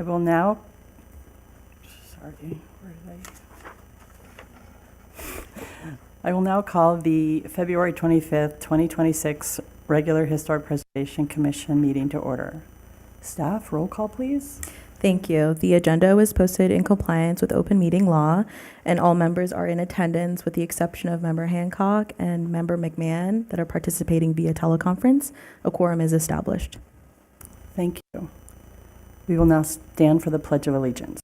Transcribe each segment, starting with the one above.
I will now, sorry, where did I will now call the February 25th, 2026 regular Historic Preservation Commission meeting to order. Staff, roll call, please. Thank you. The agenda was posted in compliance with open meeting law, and all members are in attendance with the exception of Member Hancock and Member McMahon that are participating via teleconference. A quorum is established. Thank you. We will now stand for the Pledge of Allegiance.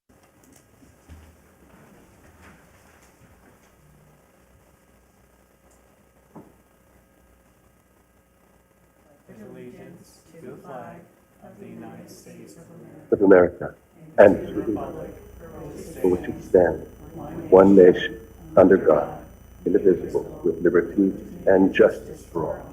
Allegiance to the flag of the United States of America and to the republic for which it stands, one nation, under God, indivisible, with liberty and justice for all.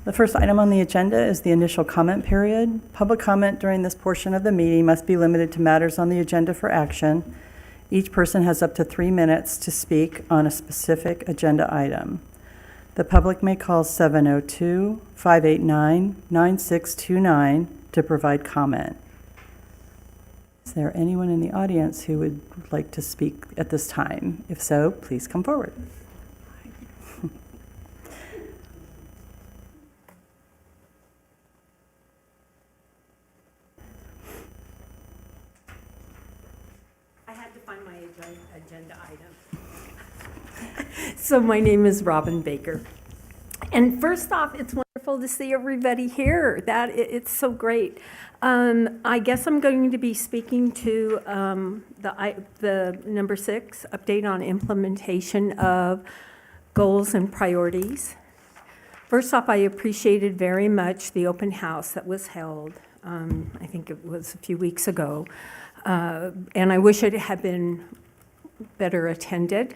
The first item on the agenda is the initial comment period. Public comment during this portion of the meeting must be limited to matters on the agenda for action. Each person has up to 3 minutes to speak on a specific agenda item. The public may call 702-589-9629 to provide comment. Is there anyone in the audience who would like to speak at this time? If so, please come forward. Agenda item. So my name is Robin Baker. And first off, it's wonderful to see everybody here. It's so great. I guess I'm going to be speaking to the number 6, update on implementation of goals and priorities. First off, I appreciated very much the open house that was held. I think it was a few weeks ago. And I wish it had been better attended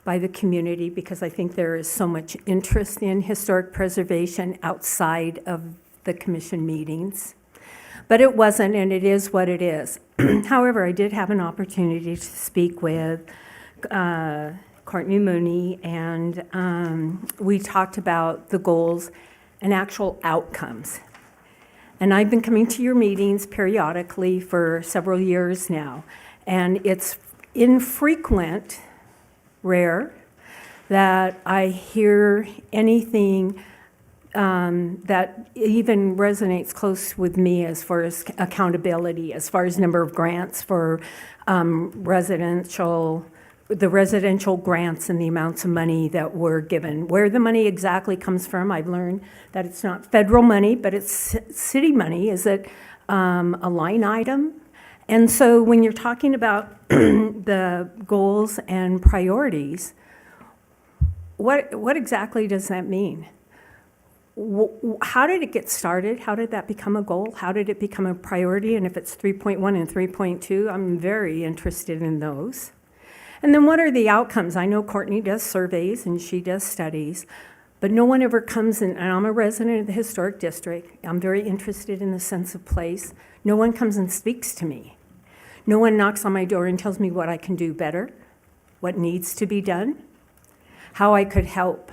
by the community because I think there is so much interest in historic preservation outside of the commission meetings. But it wasn't, and it is what it is. However, I did have an opportunity to speak with Courtney Mooney, and we talked about the goals and actual outcomes. And I've been coming to your meetings periodically for several years now, and it's infrequent, rare, that I hear anything that even resonates close with me as far as accountability, as far as number of grants for the residential grants and the amounts of money that were given. Where the money exactly comes from, I've learned that it's not federal money, but it's city money. Is it a line item? And so when you're talking about the goals and priorities, what exactly does that mean? How did it get started? How did that become a goal? How did it become a priority? And if it's 3.1 and 3.2, I'm very interested in those. And then what are the outcomes? I know Courtney does surveys and she does studies, but no one ever comes in, and I'm a resident of the historic district. I'm very interested in the sense of place. No one comes and speaks to me. No one knocks on my door and tells me what I can do better, what needs to be done, how I could help.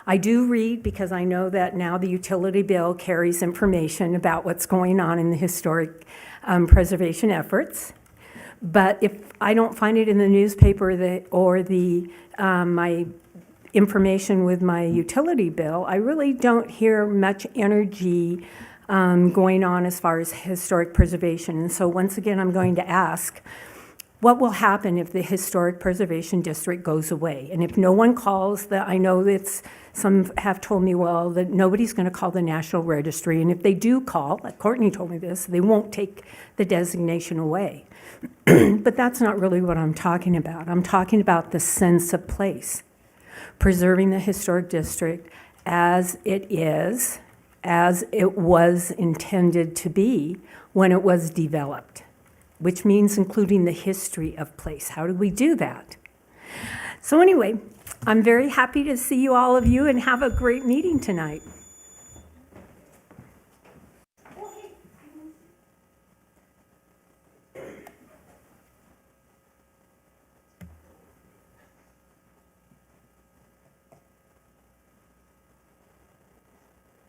I do read because I know that now the utility bill carries information about what's going on in the historic preservation efforts. But if I don't find it in the newspaper or my information with my utility bill, I really don't hear much energy going on as far as historic preservation. And so once again, I'm going to ask, what will happen if the historic preservation district goes away? And if no one calls, I know that some have told me, well, that nobody's going to call the National Registry. And if they do call, like Courtney told me this, they won't take the designation away. But that's not really what I'm talking about. I'm talking about the sense of place, preserving the historic district as it is, as it was intended to be when it was developed, which means including the history of place. How do we do that? So anyway, I'm very happy to see all of you and have a great meeting tonight.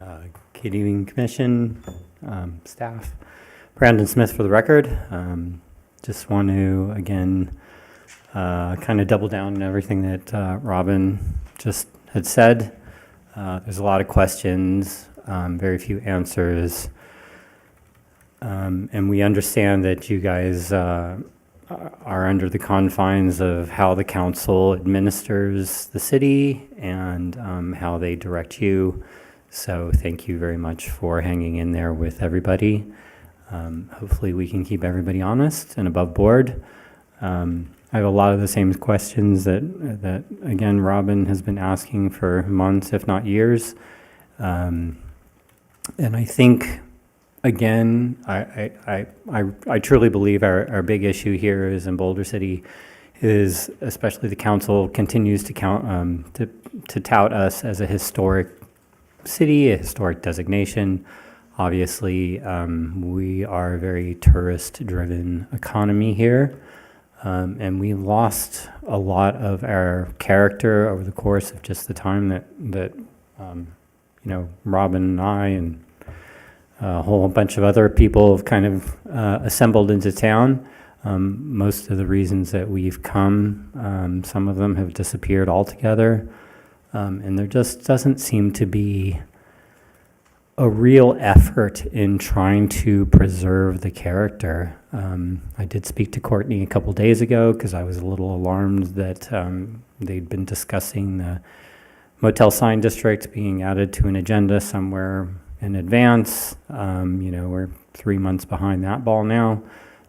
Good evening, Commission, staff. Brandon Smith for the record. Just want to, again, kind of double down on everything that Robin just had said. There's a lot of questions, very few answers. And we understand that you guys are under the confines of how the council administers the city and how they direct you. So thank you very much for hanging in there with everybody. Hopefully we can keep everybody honest and above board. I have a lot of the same questions that again, Robin has been asking for months, if not years. And I think, again, I truly believe our big issue here is in Boulder City is, especially the council continues to tout us as a historic city, a historic designation. Obviously, we are a very tourist-driven economy here, and we lost a lot of our character over the course of just the time that Robin and I and a whole bunch of other people have kind of assembled into town. Most of the reasons that we've come, some of them have disappeared altogether. And there just doesn't seem to be a real effort in trying to preserve the character. I did speak to Courtney a couple days ago because I was a little alarmed that they'd been discussing the motel sign district being added to an agenda somewhere in advance. We're 3 months behind that ball now,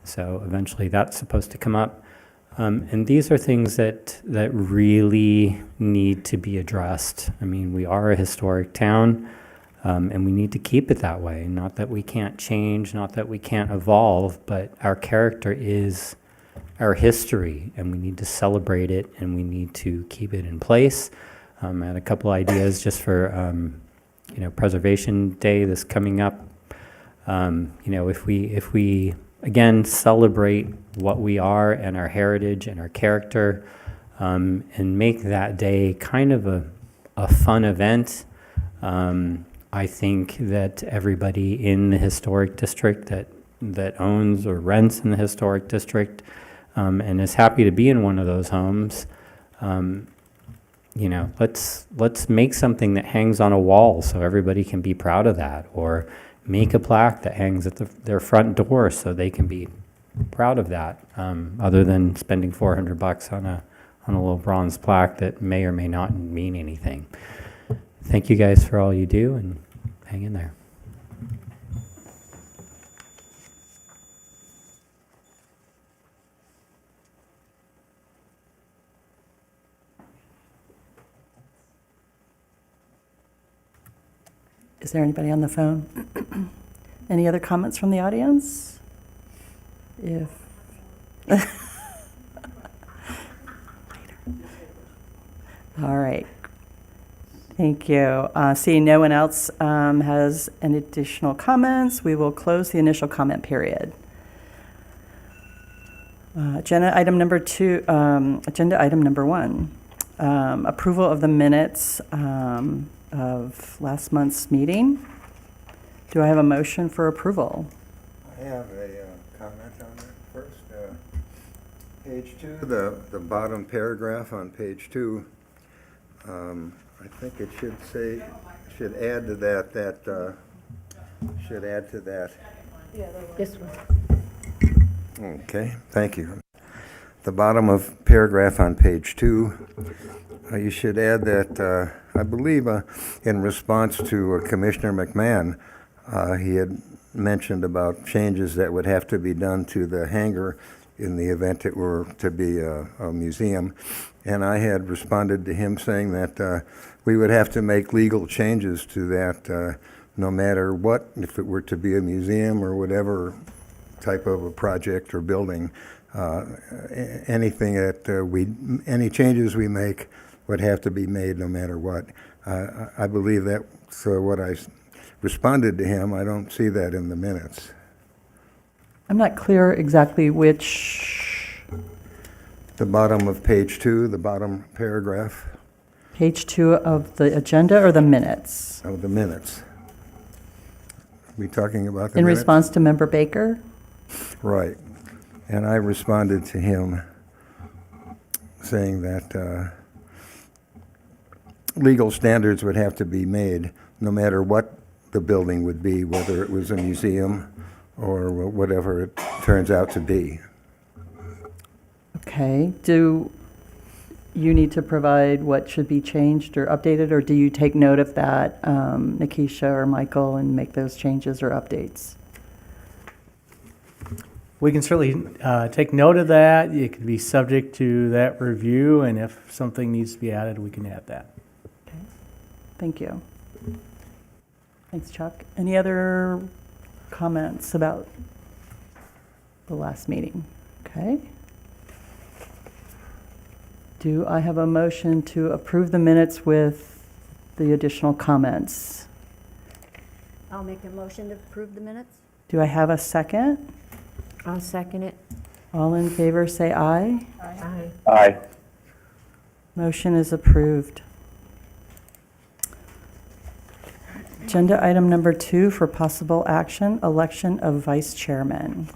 so eventually that's supposed to come up. And these are things that really need to be addressed. I mean, we are a historic town, and we need to keep it that way. Not that we can't change, not that we can't evolve, but our character is our history, and we need to celebrate it, and we need to keep it in place. I had a couple ideas just for, Preservation Day that's coming up. If we again, celebrate what we are and our heritage and our character, and make that day kind of a fun event. I think that everybody in the historic district that owns or rents in the historic district and is happy to be in one of those homes, let's make something that hangs on a wall so everybody can be proud of that, or make a plaque that hangs at their front door so they can be proud of that, other than spending $400 on a little bronze plaque that may or may not mean anything. Thank you guys for all you do, and hang in there. Is there anybody on the phone? Any other comments from the audience? All right. Thank you. Seeing no one else has any additional comments, we will close the initial comment period. Agenda item number 1, approval of the minutes of last month's meeting. Do I have a motion for approval? I have a comment on that first. Page 2, the bottom paragraph on page 2, I think it should add to that, This one. Okay, thank you. The bottom of paragraph on page 2, you should add that, I believe in response to Commissioner McMahon, he had mentioned about changes that would have to be done to the hangar in the event it were to be a museum. And I had responded to him saying that we would have to make legal changes to that no matter what, if it were to be a museum or whatever type of a project or building. Anything that any changes we make would have to be made no matter what. I believe that's what I responded to him. I don't see that in the minutes. I'm not clear exactly which. The bottom of page 2, the bottom paragraph Page 2 of the agenda or the minutes? of the minutes. We talking about the In minutes? response to Member Baker? Right. And I responded to him saying that legal standards would have to be made no matter what the building would be, whether it was a museum or whatever it turns out to be. Okay. Do you need to provide what should be changed or updated, or do you take note of that, Nikisha or Michael, and make those changes or updates? We can certainly take note of that. It could be subject to that review, and if something needs to be added, we can add that. Okay. Thank you. Thanks, Chuck. Any other comments about the last meeting? Okay. Do I have a motion to approve the minutes with the additional comments? I'll make a motion to approve the minutes. Do I have a second? I'll second it. All in favor, say aye. Aye. Aye. Motion is approved. Agenda item number 2 for possible action, election of vice chairman.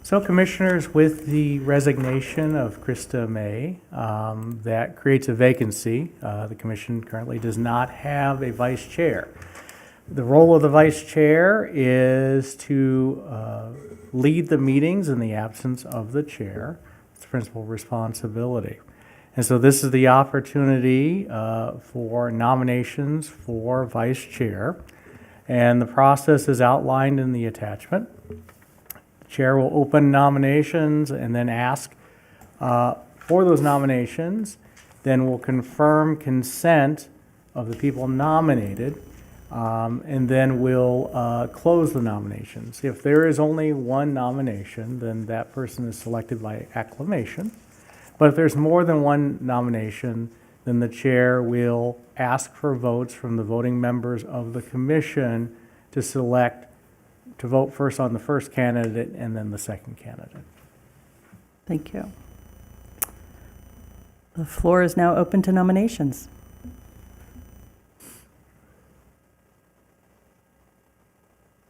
So Commissioners, with the resignation of Krista May, that creates a vacancy. The Commission currently does not have a vice chair. The role of the vice chair is to lead the meetings in the absence of the chair. It's principal responsibility. And so this is the opportunity for nominations for vice chair. And the process is outlined in the attachment. The chair will open nominations and then ask for those nominations. Then will confirm consent of the people nominated. And then we'll close the nominations. If there is only one nomination, then that person is selected by acclamation. But if there's more than one nomination, then the chair will ask for votes from the voting members of the commission to vote first on the first candidate and then the second candidate. Thank you. The floor is now open to nominations.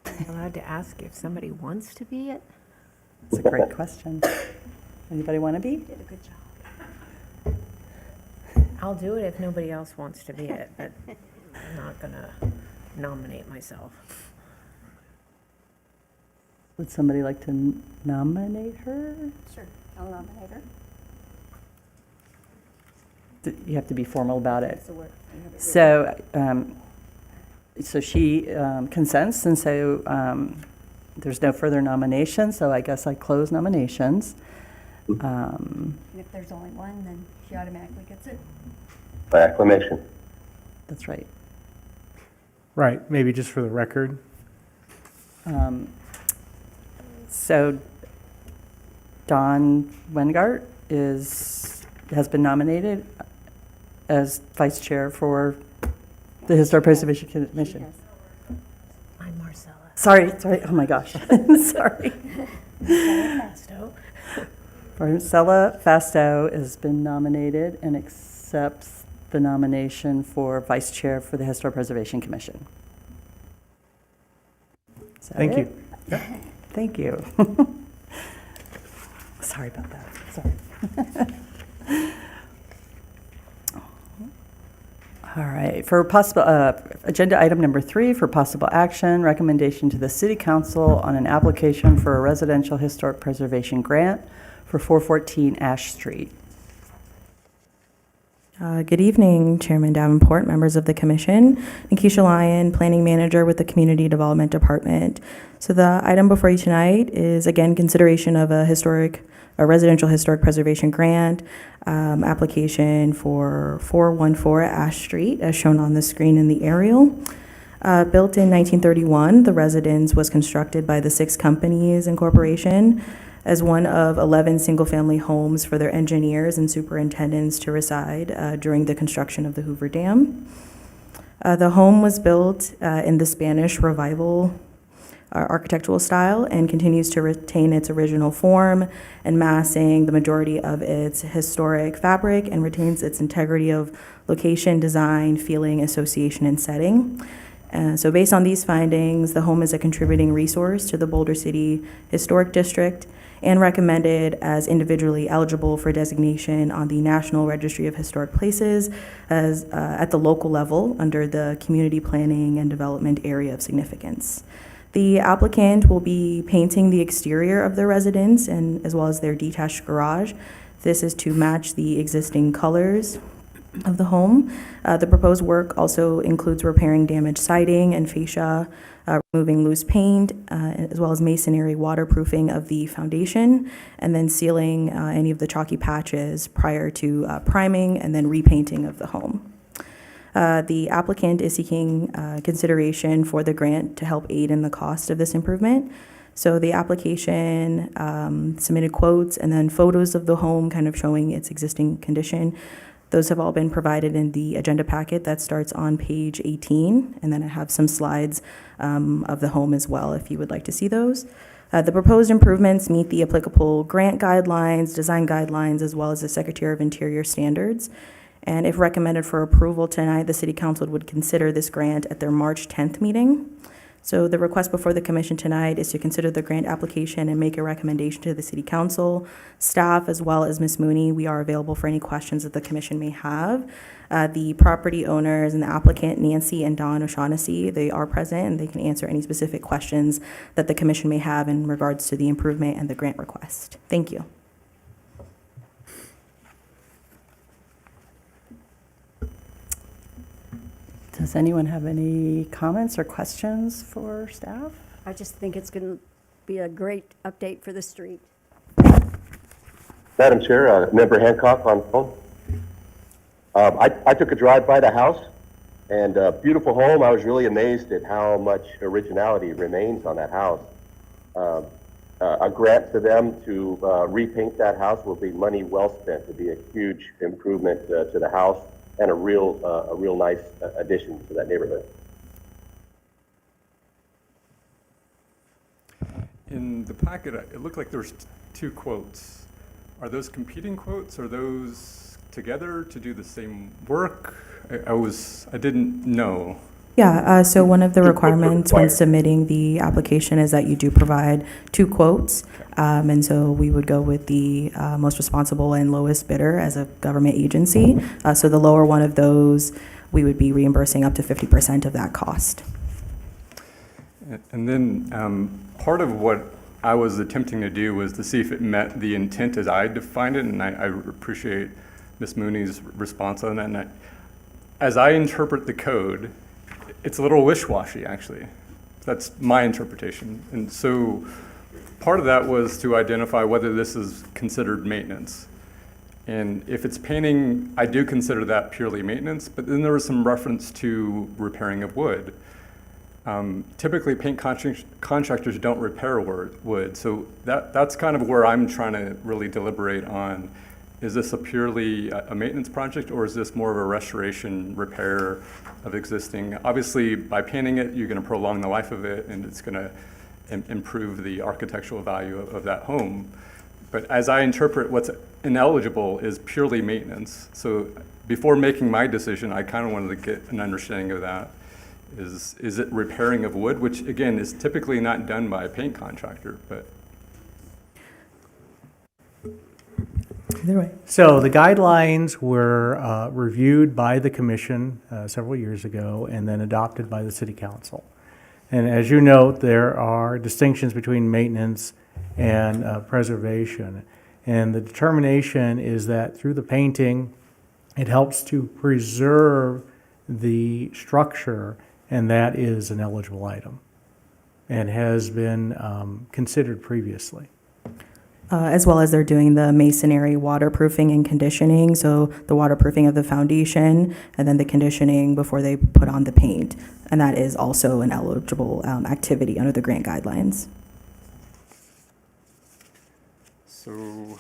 I'm allowed to ask if somebody wants to be it? It's a great question. Anybody want to be? Did a good job. I'll do it if nobody else wants to be it, but I'm not gonna nominate myself. Would somebody like to nominate her? Sure, I'll nominate her. You have to be formal about it. So So she consents, and so there's no further nominations, so I guess I close nominations. And if there's only one, then she automatically gets it. By acclamation. That's right. Right, maybe just for the record. So Don Wengart has been nominated as vice chair for the Historic Preservation Commission. I'm Marcella. Sorry, oh my gosh, sorry. Fasto. Marcella Fasto has been nominated and accepts the nomination for vice chair for the Historic Preservation Commission. Is that Thank it? you. Thank you. Sorry about that, sorry. All right, for possible, agenda item number 3, for possible action, recommendation to the City Council on an application for a residential historic preservation grant for 414 Ash Street. Good evening, Chairman Davenport, members of the Commission. Nikisha Lyon, Planning Manager with the Community Development Department. So the item before you tonight is, again, consideration of a residential historic preservation grant application for 414 Ash Street, as shown on the screen in the aerial. Built in 1931, the residence was constructed by the Six Companies Incorporation as one of 11 single-family homes for their engineers and superintendents to reside during the construction of the Hoover Dam. The home was built in the Spanish Revival architectural style and continues to retain its original form and massing the majority of its historic fabric and retains its integrity of location, design, feeling, association, and setting. So based on these findings, the home is a contributing resource to the Boulder City Historic District and recommended as individually eligible for designation on the National Registry of Historic Places as at the local level under the Community Planning and Development Area of Significance. The applicant will be painting the exterior of their residence and as well as their detached garage. This is to match the existing colors of the home. The proposed work also includes repairing damaged siding and fascia, removing loose paint, as well as masonry waterproofing of the foundation, and then sealing any of the chalky patches prior to priming and then repainting of the home. The applicant is seeking consideration for the grant to help aid in the cost of this improvement. So the application submitted quotes and then photos of the home kind of showing its existing condition. Those have all been provided in the agenda packet that starts on page 18, and then I have some slides of the home as well if you would like to see those. The proposed improvements meet the applicable grant guidelines, design guidelines, as well as the Secretary of Interior standards. And if recommended for approval tonight, the City Council would consider this grant at their March 10th meeting. So the request before the Commission tonight is to consider the grant application and make a recommendation to the City Council, staff, as well as Ms. Mooney. We are available for any questions that the Commission may have. The property owners and the applicant, Nancy and Don O'Shaughnessy, they are present and they can answer any specific questions that the Commission may have in regards to the improvement and the grant request. Thank you. Does anyone have any comments or questions for staff? I just think it's going to be a great update for the street. Madam Chair, Member Hancock on phone. I took a drive by the house, and beautiful home. I was really amazed at how much originality remains on that house. A grant to them to repaint that house will be money well spent. It'll be a huge improvement to the house and a real nice addition to that neighborhood. In the packet, it looked like there's two quotes. Are those competing quotes? Are those together to do the same work? I didn't know. Yeah, so one of the requirements when submitting the application is that you do provide two quotes. And so we would go with the most responsible and lowest bidder as a government agency. So the lower one of those, we would be reimbursing up to 50% of that cost. And then part of what I was attempting to do was to see if it met the intent as I defined it, and I appreciate Ms. Mooney's response on that. And as I interpret the code, it's a little wish-washy, actually. That's my interpretation. And so part of that was to identify whether this is considered maintenance. And if it's painting, I do consider that purely maintenance, but then there was some reference to repairing of wood. Typically, paint contractors don't repair wood, so that's kind of where I'm trying to really deliberate on. Is this a purely a maintenance project, or is this more of a restoration, repair of existing? Obviously, by painting it, you're going to prolong the life of it, and it's going to improve the architectural value of that home. But as I interpret what's ineligible is purely maintenance. So before making my decision, I kind of wanted to get an understanding of that. Is it repairing of wood, which again is typically not done by a paint contractor, but. Either way. So the guidelines were reviewed by the commission several years ago and then adopted by the City Council. And as you note, there are distinctions between maintenance and preservation. And the determination is that through the painting, it helps to preserve the structure, and that is an eligible item and has been considered previously. As well as they're doing the masonry waterproofing and conditioning, so the waterproofing of the foundation and then the conditioning before they put on the paint. And that is also an eligible activity under the grant guidelines. So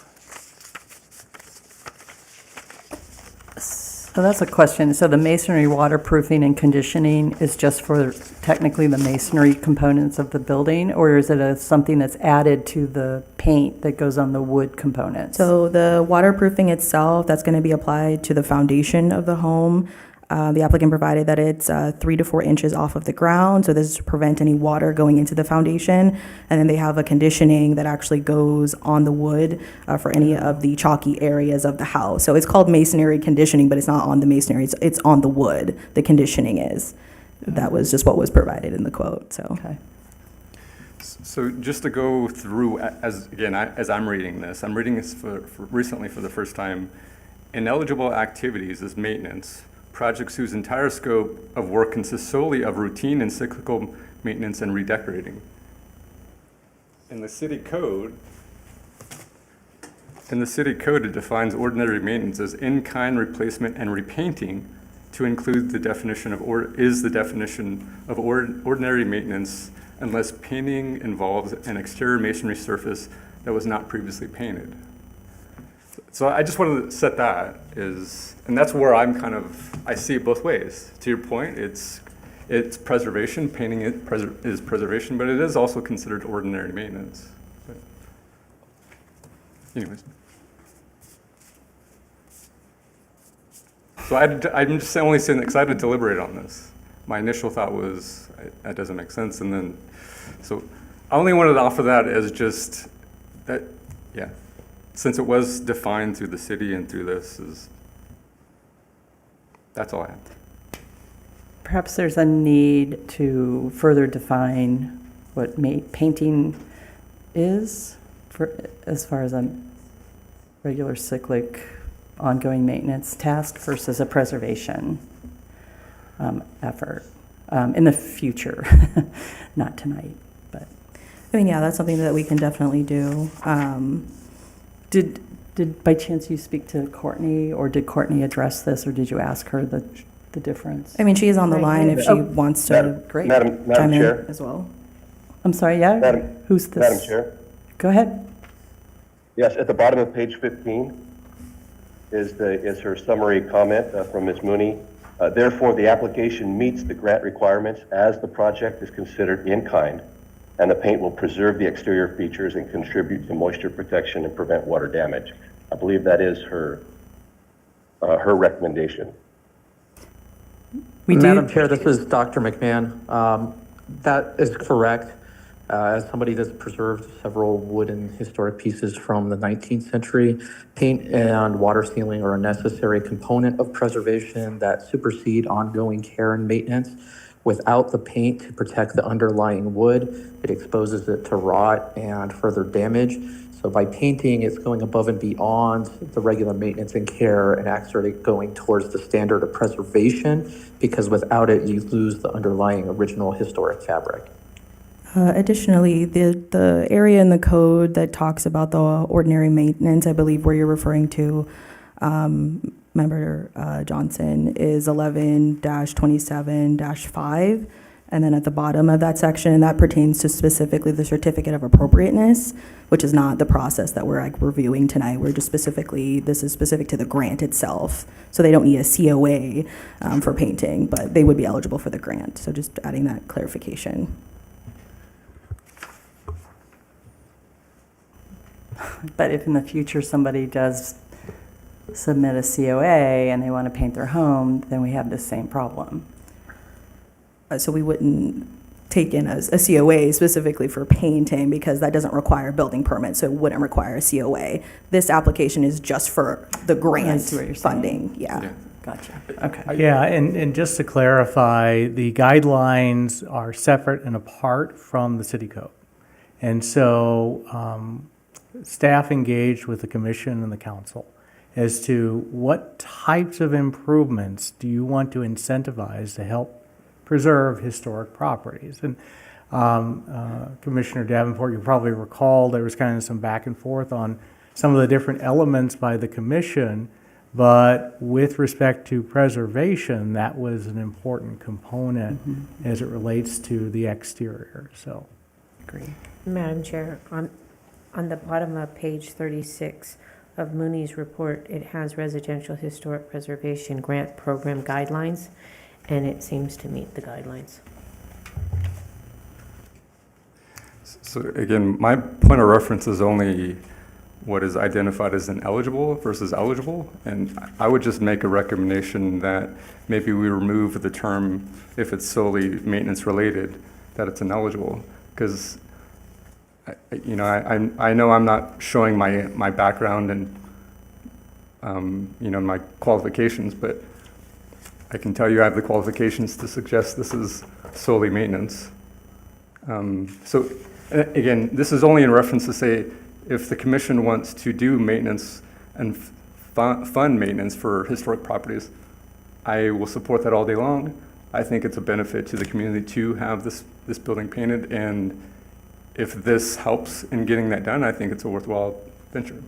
that's a question. So the masonry waterproofing and conditioning is just for technically the masonry components of the building, or is it something that's added to the paint that goes on the wood components? So the waterproofing itself, that's going to be applied to the foundation of the home. The applicant provided that it's 3 to 4 inches off of the ground, so this is to prevent any water going into the foundation. And then they have a conditioning that actually goes on the wood for any of the chalky areas of the house. So it's called masonry conditioning, but it's not on the masonry, it's on the wood, the conditioning is. That was just what was provided in the quote, so. Okay. So just to go through, as I'm reading this, I'm reading this recently for the first time. Ineligible activities is maintenance. Projects whose entire scope of work consists solely of routine and cyclical maintenance and redecorating. In the city code, it defines ordinary maintenance as in-kind replacement and repainting to include the definition of ordinary maintenance unless painting involves an exterior masonry surface that was not previously painted. So I just wanted to set that and that's where I see it both ways. To your point, it's preservation, painting is preservation, but it is also considered ordinary maintenance. But anyways. So I'm just only excited to deliberate on this. My initial thought was, that doesn't make sense, and then, so I only wanted to offer that as just that, yeah. Since it was defined through the city and through that's all I have. Perhaps there's a need to further define what painting is as far as a regular cyclic ongoing maintenance task versus a preservation effort in the future, not tonight, but. I mean, yeah, that's something that we can definitely do. Did by chance you speak to Courtney, or did Courtney address this, or did you ask her the difference? I mean, she is on the line if she Oh, wants to Madam chime in Chair. as well. I'm sorry, yeah? Madam- Who's this? Madam Chair? Go ahead. Yes, at the bottom of page 15 is her summary comment from Ms. Mooney. Therefore, the application meets the grant requirements as the project is considered in kind, and the paint will preserve the exterior features and contribute to moisture protection and prevent water damage. I believe that is her recommendation. Madam Chair, this is Dr. McMahon. That is correct. As somebody that's preserved several wooden historic pieces from the 19th century, paint and water sealing are a necessary component of preservation that supersede ongoing care and maintenance. Without the paint to protect the underlying wood, it exposes it to rot and further damage. So by painting, it's going above and beyond the regular maintenance and care and actually going towards the standard of preservation, because without it, you lose the underlying original historic fabric. Additionally, the area in the code that talks about the ordinary maintenance, I believe where you're referring to, Member Johnson, is 11-27-5. And then at the bottom of that section, that pertains to specifically the certificate of appropriateness, which is not the process that we're reviewing tonight. We're just this is specific to the grant itself. So they don't need a COA for painting, but they would be eligible for the grant. So just adding that clarification. But if in the future somebody does submit a COA and they want to paint their home, then we have the same problem. So we wouldn't take in a COA specifically for painting because that doesn't require a building permit, so it wouldn't require a COA. This application is just for the grant I see what you're saying. funding, yeah. Gotcha. Okay. Yeah, and just to clarify, the guidelines are separate and apart from the city code. And so staff engaged with the commission and the council as to what types of improvements do you want to incentivize to help preserve historic properties. And Commissioner Davenport, you probably recall there was kind of some back and forth on some of the different elements by the commission, but with respect to preservation, that was an important component as it relates to the exterior, so. Agree. Madam Chair, on the bottom of page 36 of Mooney's report, it has residential historic preservation grant program guidelines, and it seems to meet the guidelines. So again, my point of reference is only what is identified as ineligible versus eligible. And I would just make a recommendation that maybe we remove the term, if it's solely maintenance related, that it's ineligible. Because, I know I'm not showing my background and, my qualifications, but I can tell you I have the qualifications to suggest this is solely maintenance. So again, this is only in reference to say, if the commission wants to do maintenance and fund maintenance for historic properties, I will support that all day long. I think it's a benefit to the community to have this building painted, and if this helps in getting that done, I think it's a worthwhile venture.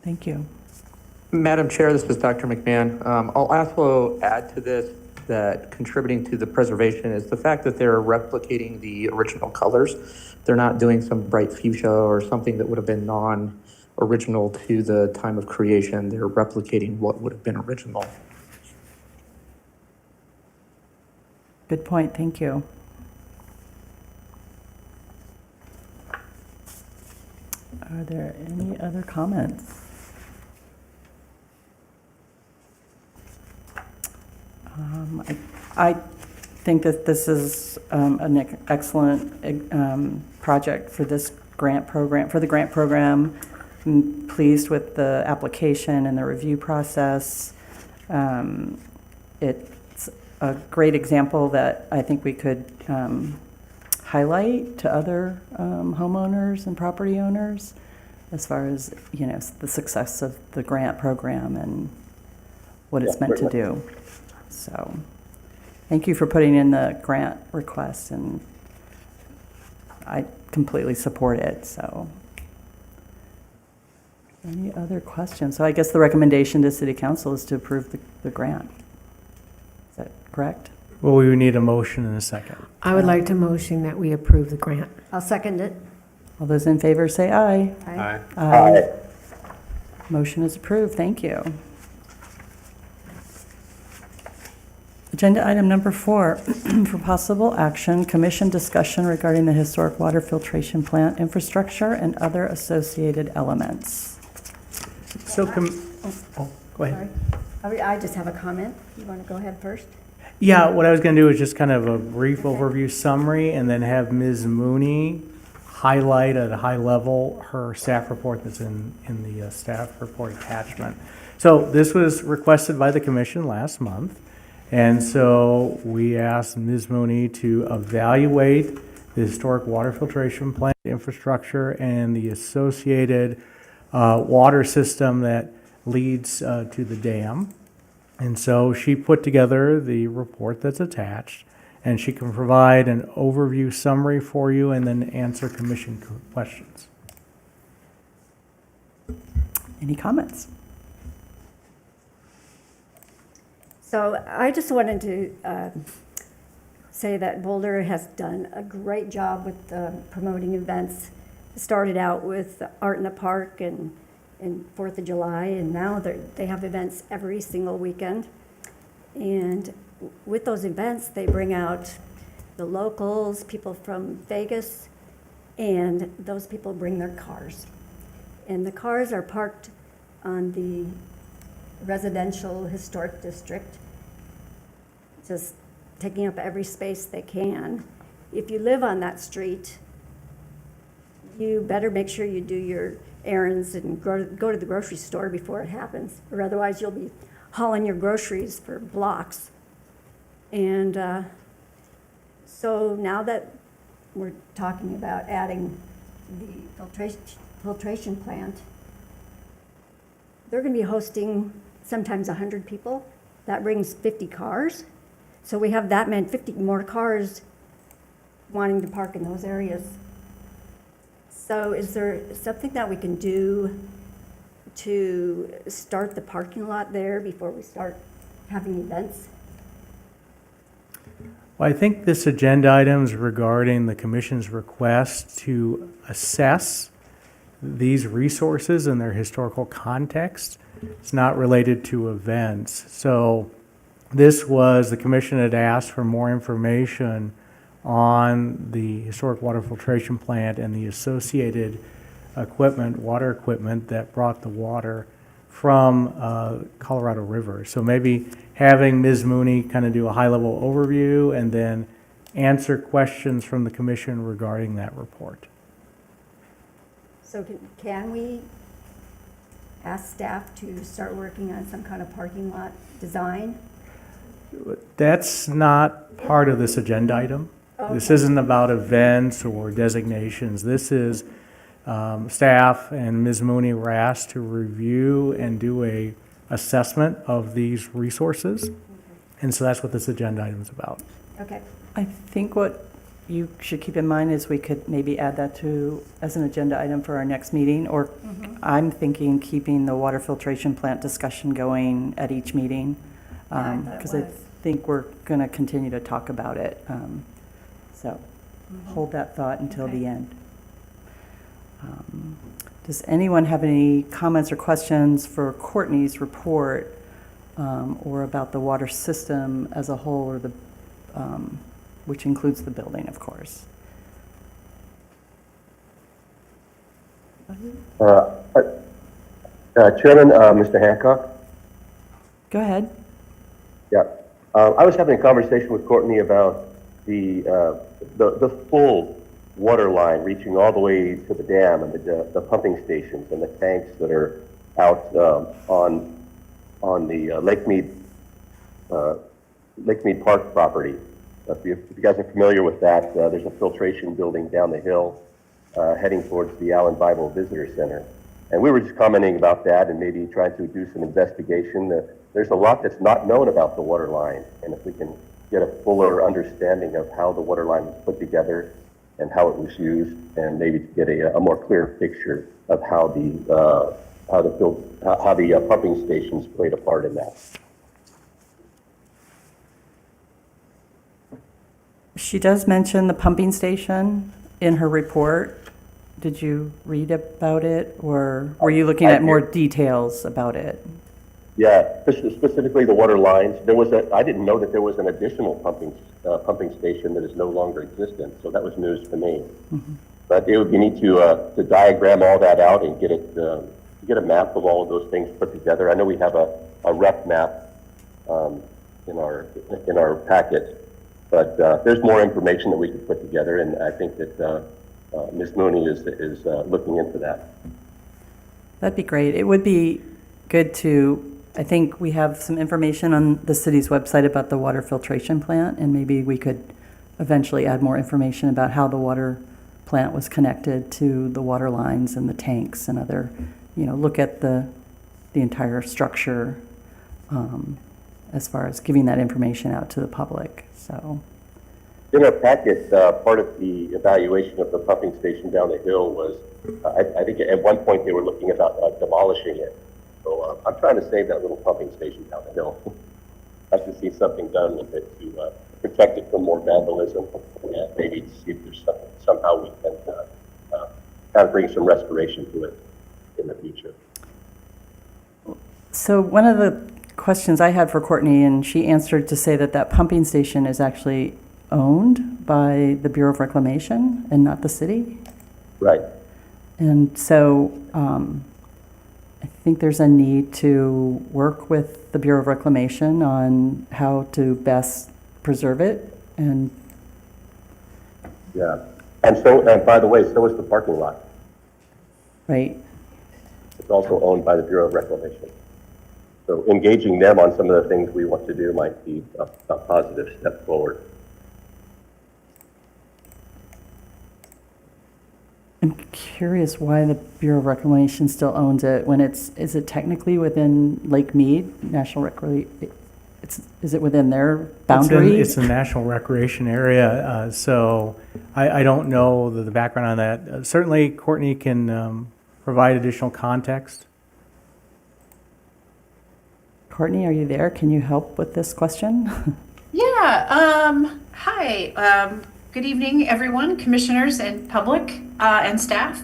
Thank you. Madam Chair, this is Dr. McMahon. I'll also add to this that contributing to the preservation is the fact that they're replicating the original colors. They're not doing some bright fuchsia or something that would have been non-original to the time of creation. They're replicating what would have been original. Good point, thank you. Are there any other comments? I think that this is an excellent project for this grant program, for the grant program. I'm pleased with the application and the review process. It's a great example that I think we could highlight to other homeowners and property owners as far as, the success of the grant program and what it's meant to do. So, thank you for putting in the grant request, and I completely support it, so. Any other questions? So I guess the recommendation to City Council is to approve the grant. Is that correct? Well, we would need a motion in a second. I would like to motion that we approve the grant. I'll second it. All those in favor say aye. Aye. Aye. Motion is approved, thank you. Agenda item number 4, for possible action, commission discussion regarding the historic water filtration plant infrastructure and other associated elements. So, go ahead. Sorry. I just have a comment. You want to go ahead first? Yeah, what I was going to do is just kind of a brief overview summary and then have Ms. Mooney highlight at a high level her staff report that's in the staff report attachment. So this was requested by the commission last month. And so we asked Ms. Mooney to evaluate the historic water filtration plant infrastructure and the associated water system that leads to the dam. And so she put together the report that's attached, and she can provide an overview summary for you and then answer commission questions. Any comments? So I just wanted to say that Boulder has done a great job with promoting events. It started out with Art in the Park and 4th of July, and now they have events every single weekend. And with those events, they bring out the locals, people from Vegas, and those people bring their cars. And the cars are parked on the residential historic district, just taking up every space they can. If you live on that street, you better make sure you do your errands and go to the grocery store before it happens, or otherwise you'll be hauling your groceries for blocks. And so now that we're talking about adding the filtration plant, they're going to be hosting sometimes 100 people. That brings 50 cars. So we have that meant 50 more cars wanting to park in those areas. So is there something that we can do to start the parking lot there before we start having events? Well, I think this agenda item is regarding the commission's request to assess these resources in their historical context. It's not related to events. So this was, the commission had asked for more information on the historic water filtration plant and the associated equipment, water equipment that brought the water from Colorado River. So maybe having Ms. Mooney kind of do a high-level overview and then answer questions from the commission regarding that report. So can we ask staff to start working on some kind of parking lot design? That's not part of this agenda item. This Okay. isn't about events or designations. This is staff and Ms. Mooney were asked to review and do a assessment of these resources. And so that's what this agenda item is about. Okay. I think what you should keep in mind is we could maybe add that to, as an agenda item for our next meeting, or I'm thinking keeping the water filtration plant discussion going at each meeting. Yeah, I thought it Because I was. think we're going to continue to talk about it. So hold that thought until the Okay. end. Does anyone have any comments or questions for Courtney's report, or about the water system as a whole, or the, which includes the building, of course? Chairman, Mr. Hancock? Go ahead. Yeah. I was having a conversation with Courtney about the full water line reaching all the way to the dam and the pumping stations and the tanks that are out on the Lake Mead Park property. If you guys are familiar with that, there's a filtration building down the hill heading towards the Allen Bible Visitor Center. And we were just commenting about that and maybe trying to do some investigation. There's a lot that's not known about the water line, and if we can get a fuller understanding of how the water line was put together and how it was used, and maybe to get a more clear picture of how the pumping stations played a part in that. She does mention the pumping station in her report. Did you read about it, or were you looking at more details about it? Yeah, specifically the water lines. I didn't know that there was an additional pumping station that is no longer existent, so that was news to me. Mm-hmm. But it would be neat to diagram all that out and get a map of all of those things put together. I know we have a rep map in our packet, but there's more information that we could put together, and I think that Ms. Mooney is looking into that. That'd be great. It would be good to, I think we have some information on the city's website about the water filtration plant, and maybe we could eventually add more information about how the water plant was connected to the water lines and the tanks and other, look at the entire structure as far as giving that information out to the public. So, in our packet, part of the evaluation of the pumping station down the hill was, I think at one point they were looking about demolishing it. So I'm trying to save that little pumping station down the hill. I'd like to see something done with it to protect it from more vandalism, and maybe see if there's somehow we can kind of bring some restoration to it in the future. So one of the questions I had for Courtney, and she answered to say that pumping station is actually owned by the Bureau of Reclamation and not the city. Right. And so I think there's a need to work with the Bureau of Reclamation on how to best preserve it. And Yeah. And by the way, so is the parking lot. right, It's also owned by the Bureau of Reclamation. So engaging them on some of the things we want to do might be a positive step forward. I'm curious why the Bureau of Reclamation still owns it when is it technically within Lake Mead National Recreation? Is it within their boundary? It's a national recreation area, so I don't know the background on that. Certainly, Courtney can provide additional context. Courtney, are you there? Can you help with this question? Yeah, hi. Good evening, everyone, commissioners and public and staff.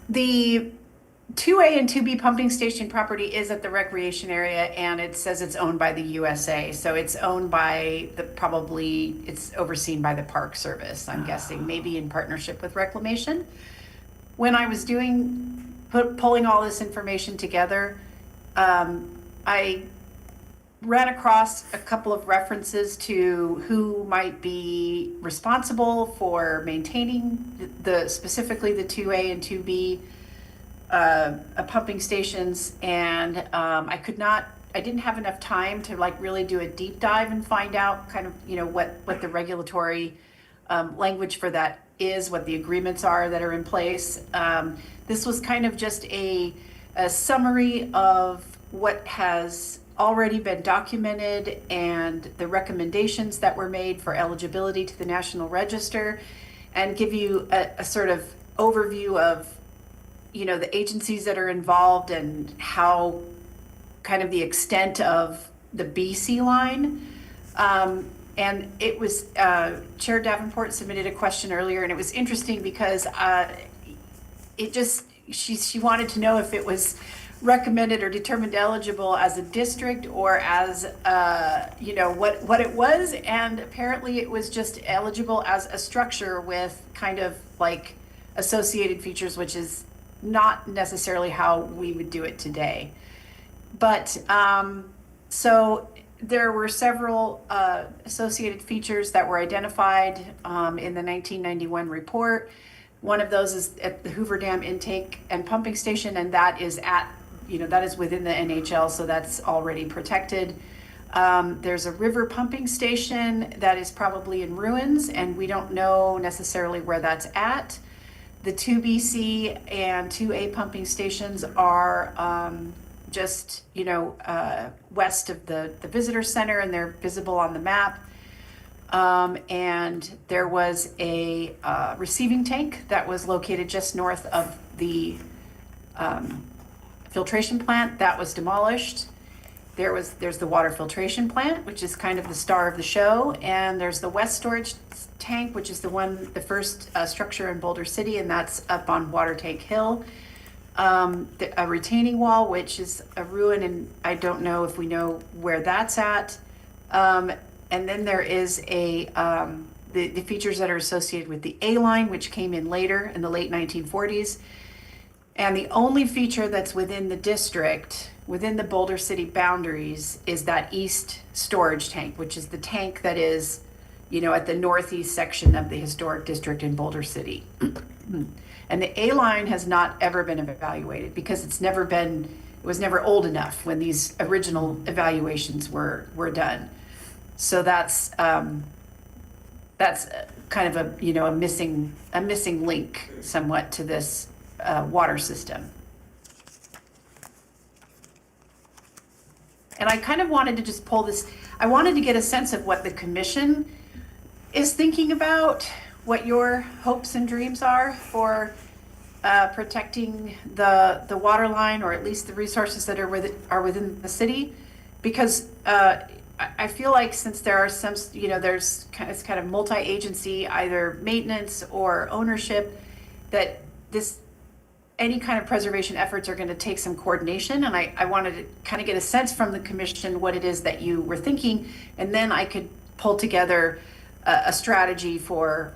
The 2A and 2B pumping station property is at the recreation area, and it says it's owned by the USA. So it's owned by it's overseen by the Park Service, I'm guessing, maybe in partnership with Reclamation. When I was pulling all this information together, I ran across a couple of references to who might be responsible for maintaining specifically the 2A and 2B pumping stations, and I didn't have enough time to like really do a deep dive and find out kind of, you know, what the regulatory language for that is, what the agreements are that are in place. This was kind of just a summary of what has already been documented and the recommendations that were made for eligibility to the National Register, and give you a sort of overview of, you know, the agencies that are involved and how kind of the extent of the BC line. And it was, Chair Davenport submitted a question earlier, and it was interesting because she wanted to know if it was recommended or determined eligible as a district or as, you know, what it was. And apparently it was just eligible as a structure with kind of like associated features, which is not necessarily how we would do it today. But so there were several associated features that were identified in the 1991 report. One of those is at the Hoover Dam intake and pumping station, and that is that is within the NHL, so that's already protected. There's a river pumping station that is probably in ruins, and we don't know necessarily where that's at. The 2BC and 2A pumping stations are just, west of the visitor center, and they're visible on the map. And there was a receiving tank that was located just north of the filtration plant that was demolished. There's the water filtration plant, which is kind of the star of the show, and there's the west storage tank, which is the first structure in Boulder City, and that's up on Water Tank Hill. A retaining wall, which is a ruin, and I don't know if we know where that's at. And then there is the features that are associated with the A line, which came in later in the late 1940s. And the only feature that's within the district, within the Boulder City boundaries, is that east storage tank, which is the tank that is, at the northeast section of the historic district in Boulder City. And the A line has not ever been evaluated because it was never old enough when these original evaluations were done. So that's kind of a missing link somewhat to this water system. And I kind of wanted to just pull this. I wanted to get a sense of what the commission is thinking about, what your hopes and dreams are for protecting the water line, or at least the resources that are within the city, because I feel like since there are some, it's kind of multi-agency, either maintenance or ownership, that any kind of preservation efforts are going to take some coordination, and I wanted to kind of get a sense from the commission what it is that you were thinking, and then I could pull together a strategy for,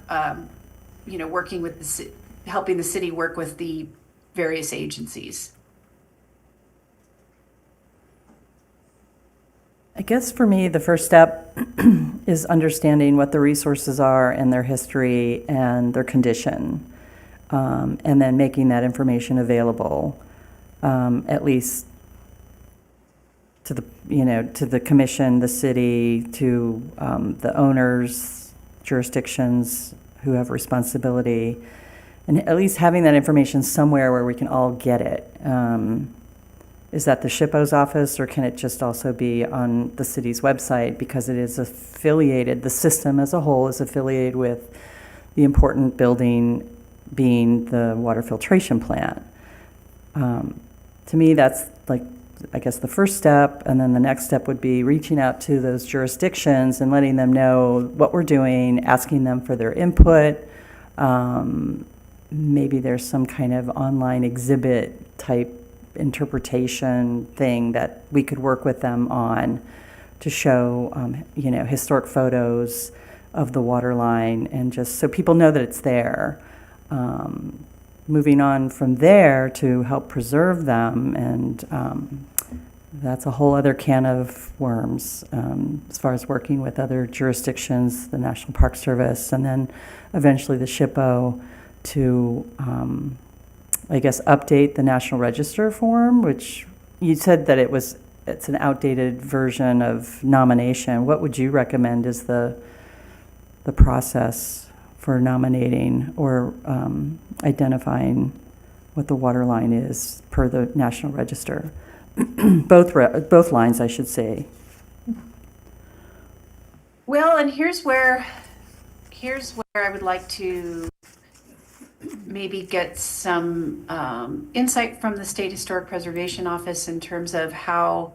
working with helping the city work with the various agencies. I guess for me, the first step is understanding what the resources are and their history and their condition, and then making that information available, at least to the commission, the city, to the owners, jurisdictions who have responsibility, and at least having that information somewhere where we can all get it. Is that the SHPO's office, or can it just also be on the city's website, because it is affiliated, the system as a whole is affiliated with the important building being the water filtration plant. To me, that's I guess the first step, and then the next step would be reaching out to those jurisdictions and letting them know what we're doing, asking them for their input, maybe there's some kind of online exhibit type interpretation thing that we could work with them on to show, historic photos of the water line, and just so people know that it's there. Moving on from there to help preserve them, and that's a whole other can of worms as far as working with other jurisdictions, the National Park Service, and then eventually the SHPO to, update the National Register form, which you said that it's an outdated version of nomination. What would you recommend is the process for nominating or identifying what the water line is per the National Register? Both lines, I should say. Well, and here's where I would like to maybe get some insight from the State Historic Preservation Office in terms of how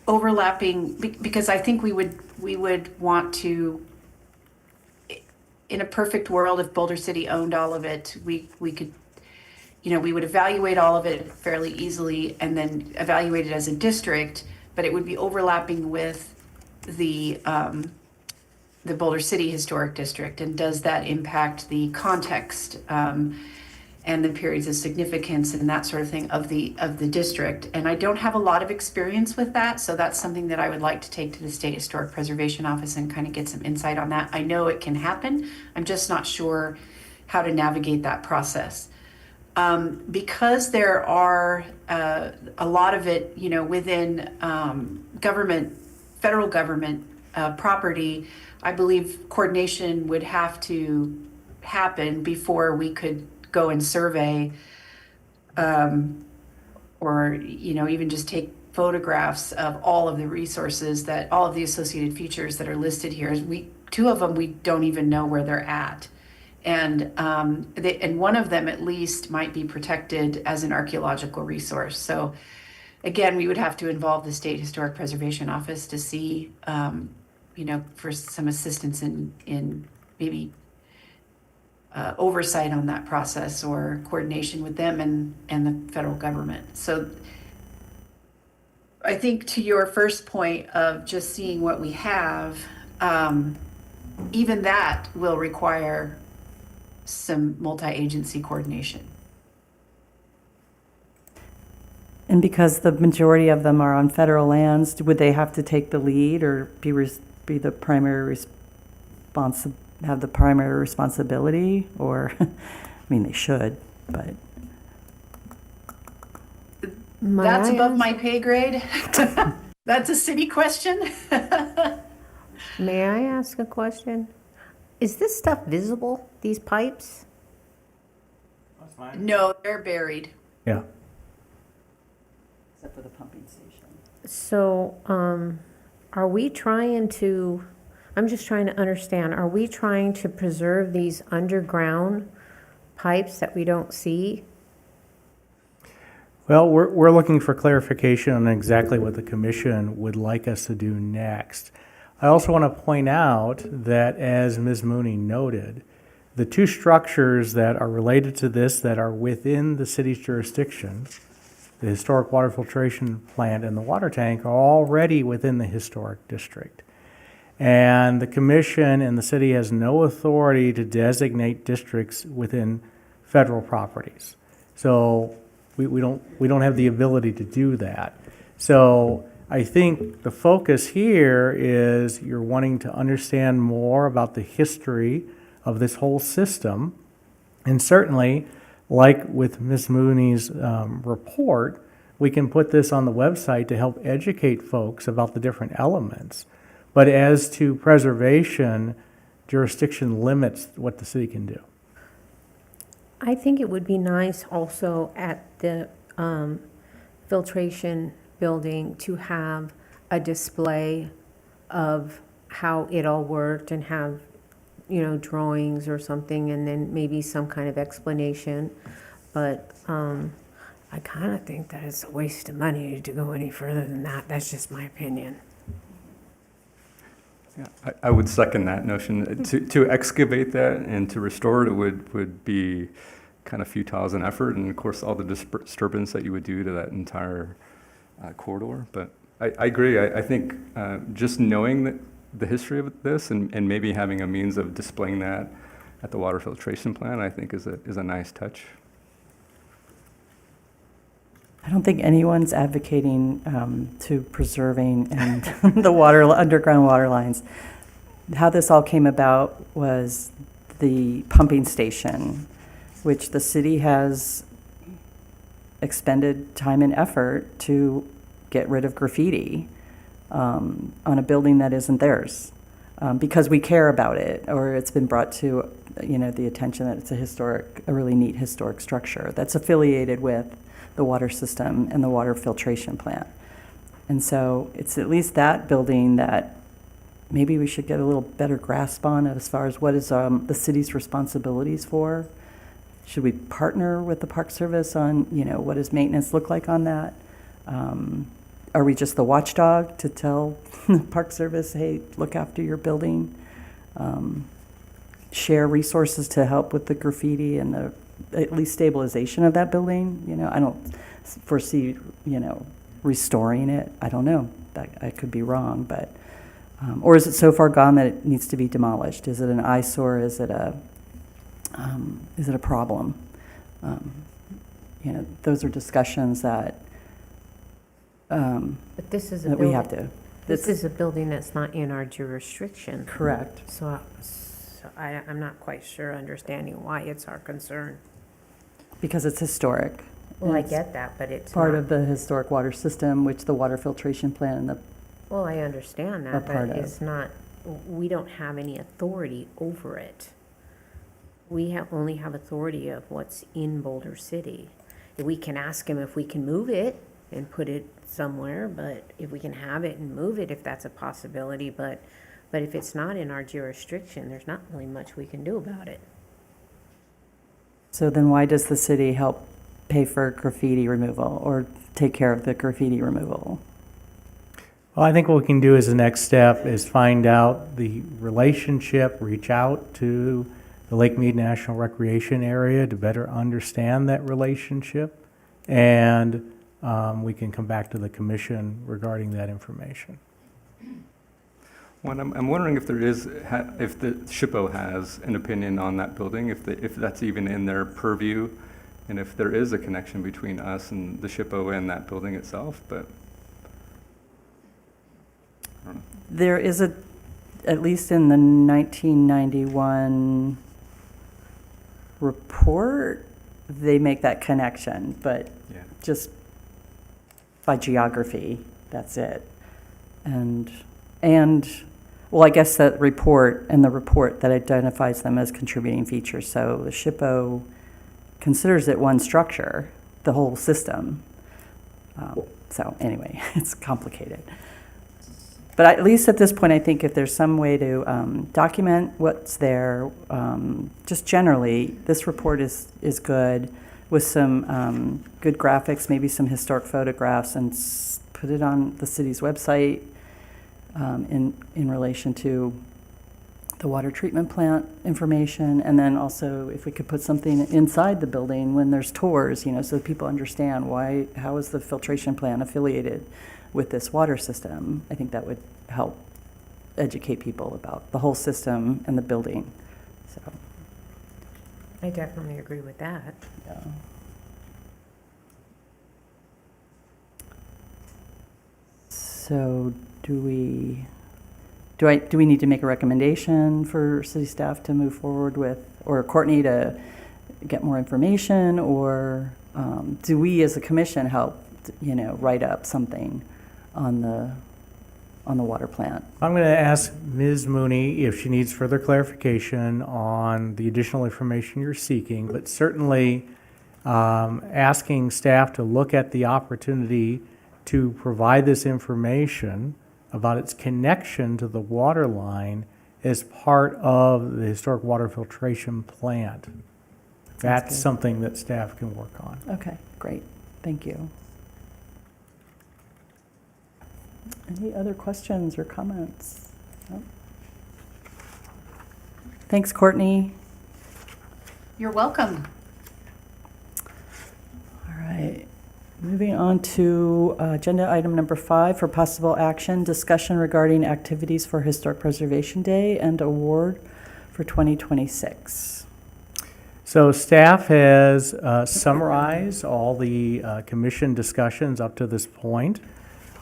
overlapping, because I think we would want to, in a perfect world, if Boulder City owned all of it, we could, we would evaluate all of it fairly easily and then evaluate it as a district, but it would be overlapping with the Boulder City Historic District, and does that impact the context and the periods of significance and that sort of thing of the district? And I don't have a lot of experience with that, so that's something that I would like to take to the State Historic Preservation Office and kind of get some insight on that. I know it can happen. I'm just not sure how to navigate that process. Because there are a lot of it, within federal government property, I believe coordination would have to happen before we could go and survey, or even just take photographs of all of the resources, that all of the associated features that are listed here. Two of them we don't even know where they're at, and one of them at least might be protected as an archaeological resource. So again, we would have to involve the State Historic Preservation Office to see, for some assistance in maybe oversight on that process or coordination with them and the federal government. So I think to your first point of just seeing what we have, even that will require some multi-agency coordination. And because the majority of them are on federal lands, would they have to take the lead or be the primary have the primary responsibility? Or, I mean, they should, but. That's above my pay grade. That's a city question. May I ask a question? Is this stuff visible, these pipes? No, they're buried. Yeah. Except for the pumping station. So, are we trying to, I'm just trying to understand, are we trying to preserve these underground pipes that we don't see? Well, we're looking for clarification on exactly what the commission would like us to do next. I also want to point out that, as Ms. Mooney noted, the two structures that are related to this that are within the city's jurisdiction, the historic water filtration plant and the water tank, are already within the historic district. And the commission and the city has no authority to designate districts within federal properties. So we don't have the ability to do that. So I think the focus here is you're wanting to understand more about the history of this whole system. And certainly, like with Ms. Mooney's report, we can put this on the website to help educate folks about the different elements. But as to preservation, jurisdiction limits what the city can do. I think it would be nice also at the filtration building to have a display of how it all worked and have, drawings or something, and then maybe some kind of explanation. But I kind of think that it's a waste of money to go any further than that. That's just my opinion. Yeah, I would second that notion. To excavate that and to restore it would be kind of futile as an effort, and of course, all the disturbance that you would do to that entire corridor. But I agree. I think just knowing that the history of this and maybe having a means of displaying that at the water filtration plant, I think is a nice touch. I don't think anyone's advocating to preserving and the underground water lines. How this all came about was the pumping station, which the city has expended time and effort to get rid of graffiti on a building that isn't theirs, because we care about it, or it's been brought to the attention that it's a really neat historic structure that's affiliated with the water system and the water filtration plant. And so it's at least that building that maybe we should get a little better grasp on as far as what is the city's responsibilities for. Should we partner with the Park Service on, what does maintenance look like on that? Are we just the watchdog to tell the Park Service, hey, look after your building? Share resources to help with the graffiti and the at least stabilization of that building. I don't foresee, restoring it. I don't know. That I could be wrong, but or is it so far gone that it needs to be demolished? Is it an eyesore? Is it a problem? Those are discussions that But this is a that building. we have to. This is a building that's not in our jurisdiction. Correct. So I'm not quite sure understanding why it's our concern. Because it's historic. Well, I It's get that, but it's part not- of the historic water system, which the water filtration plant and the Well, I understand a that, part but of. it's not, we don't have any authority over it. We only have authority of what's in Boulder City. We can ask him if we can move it and put it somewhere, but if we can have it and move it, if that's a possibility, but if it's not in our jurisdiction, there's not really much we can do about it. So then why does the city help pay for graffiti removal or take care of the graffiti removal? Well, I think what we can do as the next step is find out the relationship, reach out to the Lake Mead National Recreation Area to better understand that relationship, and we can come back to the commission regarding that information. Well, I'm wondering if if the SHPO has an opinion on that building, if that's even in their purview, and if there is a connection between us and the SHPO and that building itself, but. I don't know. There is at least in the 1991 report, they make that connection, but Yeah. just by geography, that's it. And well, I guess that report that identifies them as contributing features. So the SHPO considers it one structure, the whole system. So anyway, it's complicated. But at least at this point, I think if there's some way to document what's there, just generally, this report is good with some good graphics, maybe some historic photographs, and put it on the city's website in relation to the water treatment plant information. And then also if we could put something inside the building when there's tours, so people understand how is the filtration plant affiliated with this water system. I think that would help educate people about the whole system and the building. So, I definitely agree with that. yeah. So do we need to make a recommendation for city staff to move forward with, or Courtney to get more information, or do we as a commission help, write up something on the water plant? I'm going to ask Ms. Mooney if she needs further clarification on the additional information you're seeking, but certainly asking staff to look at the opportunity to provide this information about its connection to the water line as part of the historic water filtration plant. That's good. something that staff can work on. Okay, great. Thank you. Any other questions or comments? No? Thanks, Courtney. You're welcome. All right. Moving on to agenda item number 5 for possible action, discussion regarding activities for Historic Preservation Day and award for 2026. So staff has summarized all the commission discussions up to this point.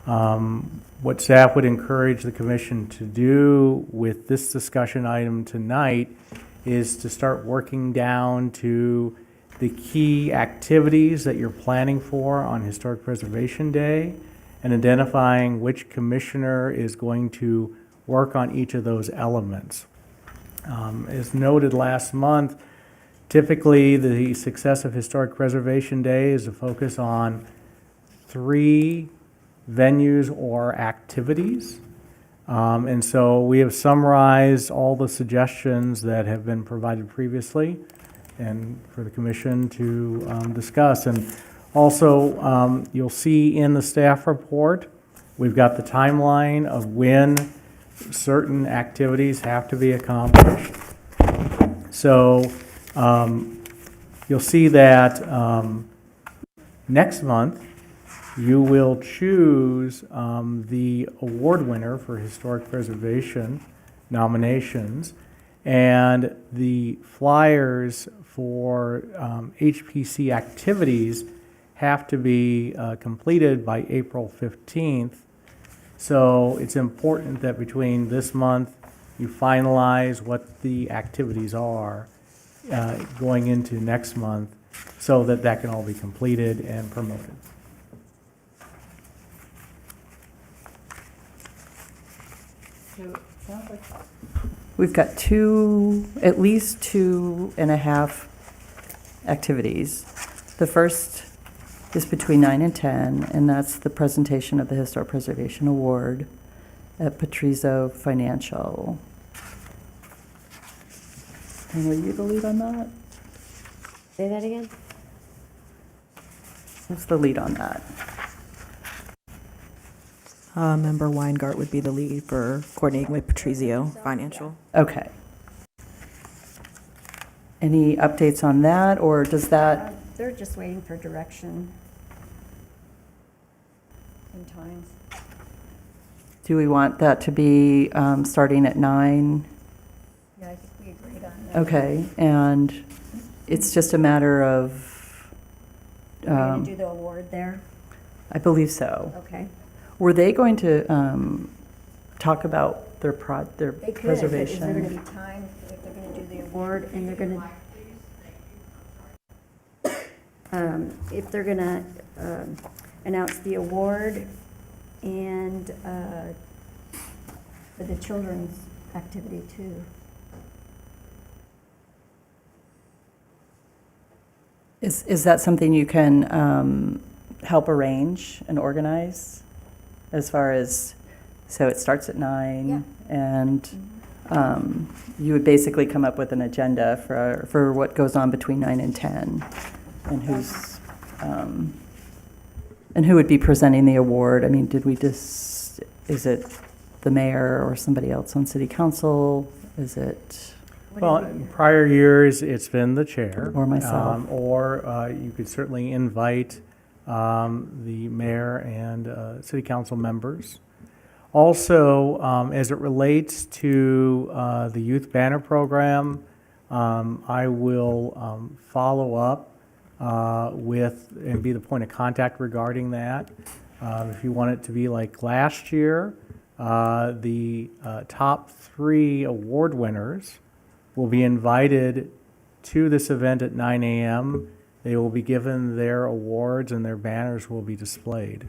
What staff would encourage the commission to do with this discussion item tonight is to start working down to the key activities that you're planning for on Historic Preservation Day and identifying which commissioner is going to work on each of those elements. As noted last month, typically the success of Historic Preservation Day is to focus on 3 venues or activities. And so we have summarized all the suggestions that have been provided previously and for the commission to discuss. And also, you'll see in the staff report, we've got the timeline of when certain activities have to be accomplished. So you'll see that next month, you will choose the award winner for Historic Preservation nominations, and the flyers for HPC activities have to be completed by April 15th. So it's important that between this month, you finalize what the activities are going into next month so that that can all be completed and promoted. We've got at least 2.5 activities. The first is between 9 and 10, and that's the presentation of the Historic Preservation Award at Patrizio Financial. And are you the lead on that? Say that again? What's the lead on that? Member Weingart would be the lead for coordinating with Patrizio Financial. Okay. Any updates on that, or does that, They're just waiting for direction and times. do we want that to be starting at 9? Yeah, I think we agreed on that. Okay, and it's just a matter of, Are we going to do the award there? I believe so. Okay. Were they going to talk about their They could. preservation? Is there going to be time if they're going to do the award and they're going to, if they're going to announce the award and for the children's activity too? Is that something you can help arrange and organize? As far as, so it starts at 9, Yeah. and you would basically come up with an agenda for what goes on between 9 and 10, and who would be presenting the award. I mean, is it the mayor or somebody else on city council? Is it? Well, in prior years, it's been the chair. Or myself. Or you could certainly invite the mayor and city council members. Also, as it relates to the youth banner program, I will follow up with and be the point of contact regarding that. If you want it to be like last year, the top 3 award winners will be invited to this event at 9 a.m. They will be given their awards and their banners will be displayed.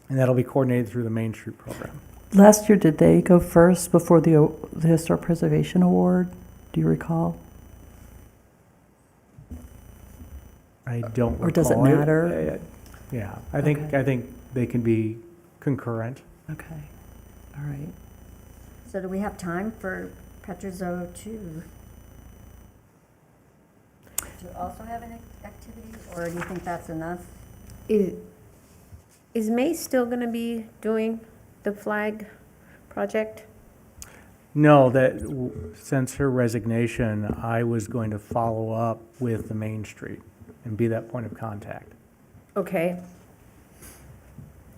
And that'll be coordinated through the Main Street program. Last year, did they go first before the Historic Preservation Award? Do you recall? I don't recall. Or does it matter? Yeah, I think they can be concurrent. Okay, all right. So do we have time for Patrizio to also have an activity, or do you think that's enough? Is May still going to be doing the flag project? No, since her resignation, I was going to follow up with the Main Street and be that point of contact. Okay.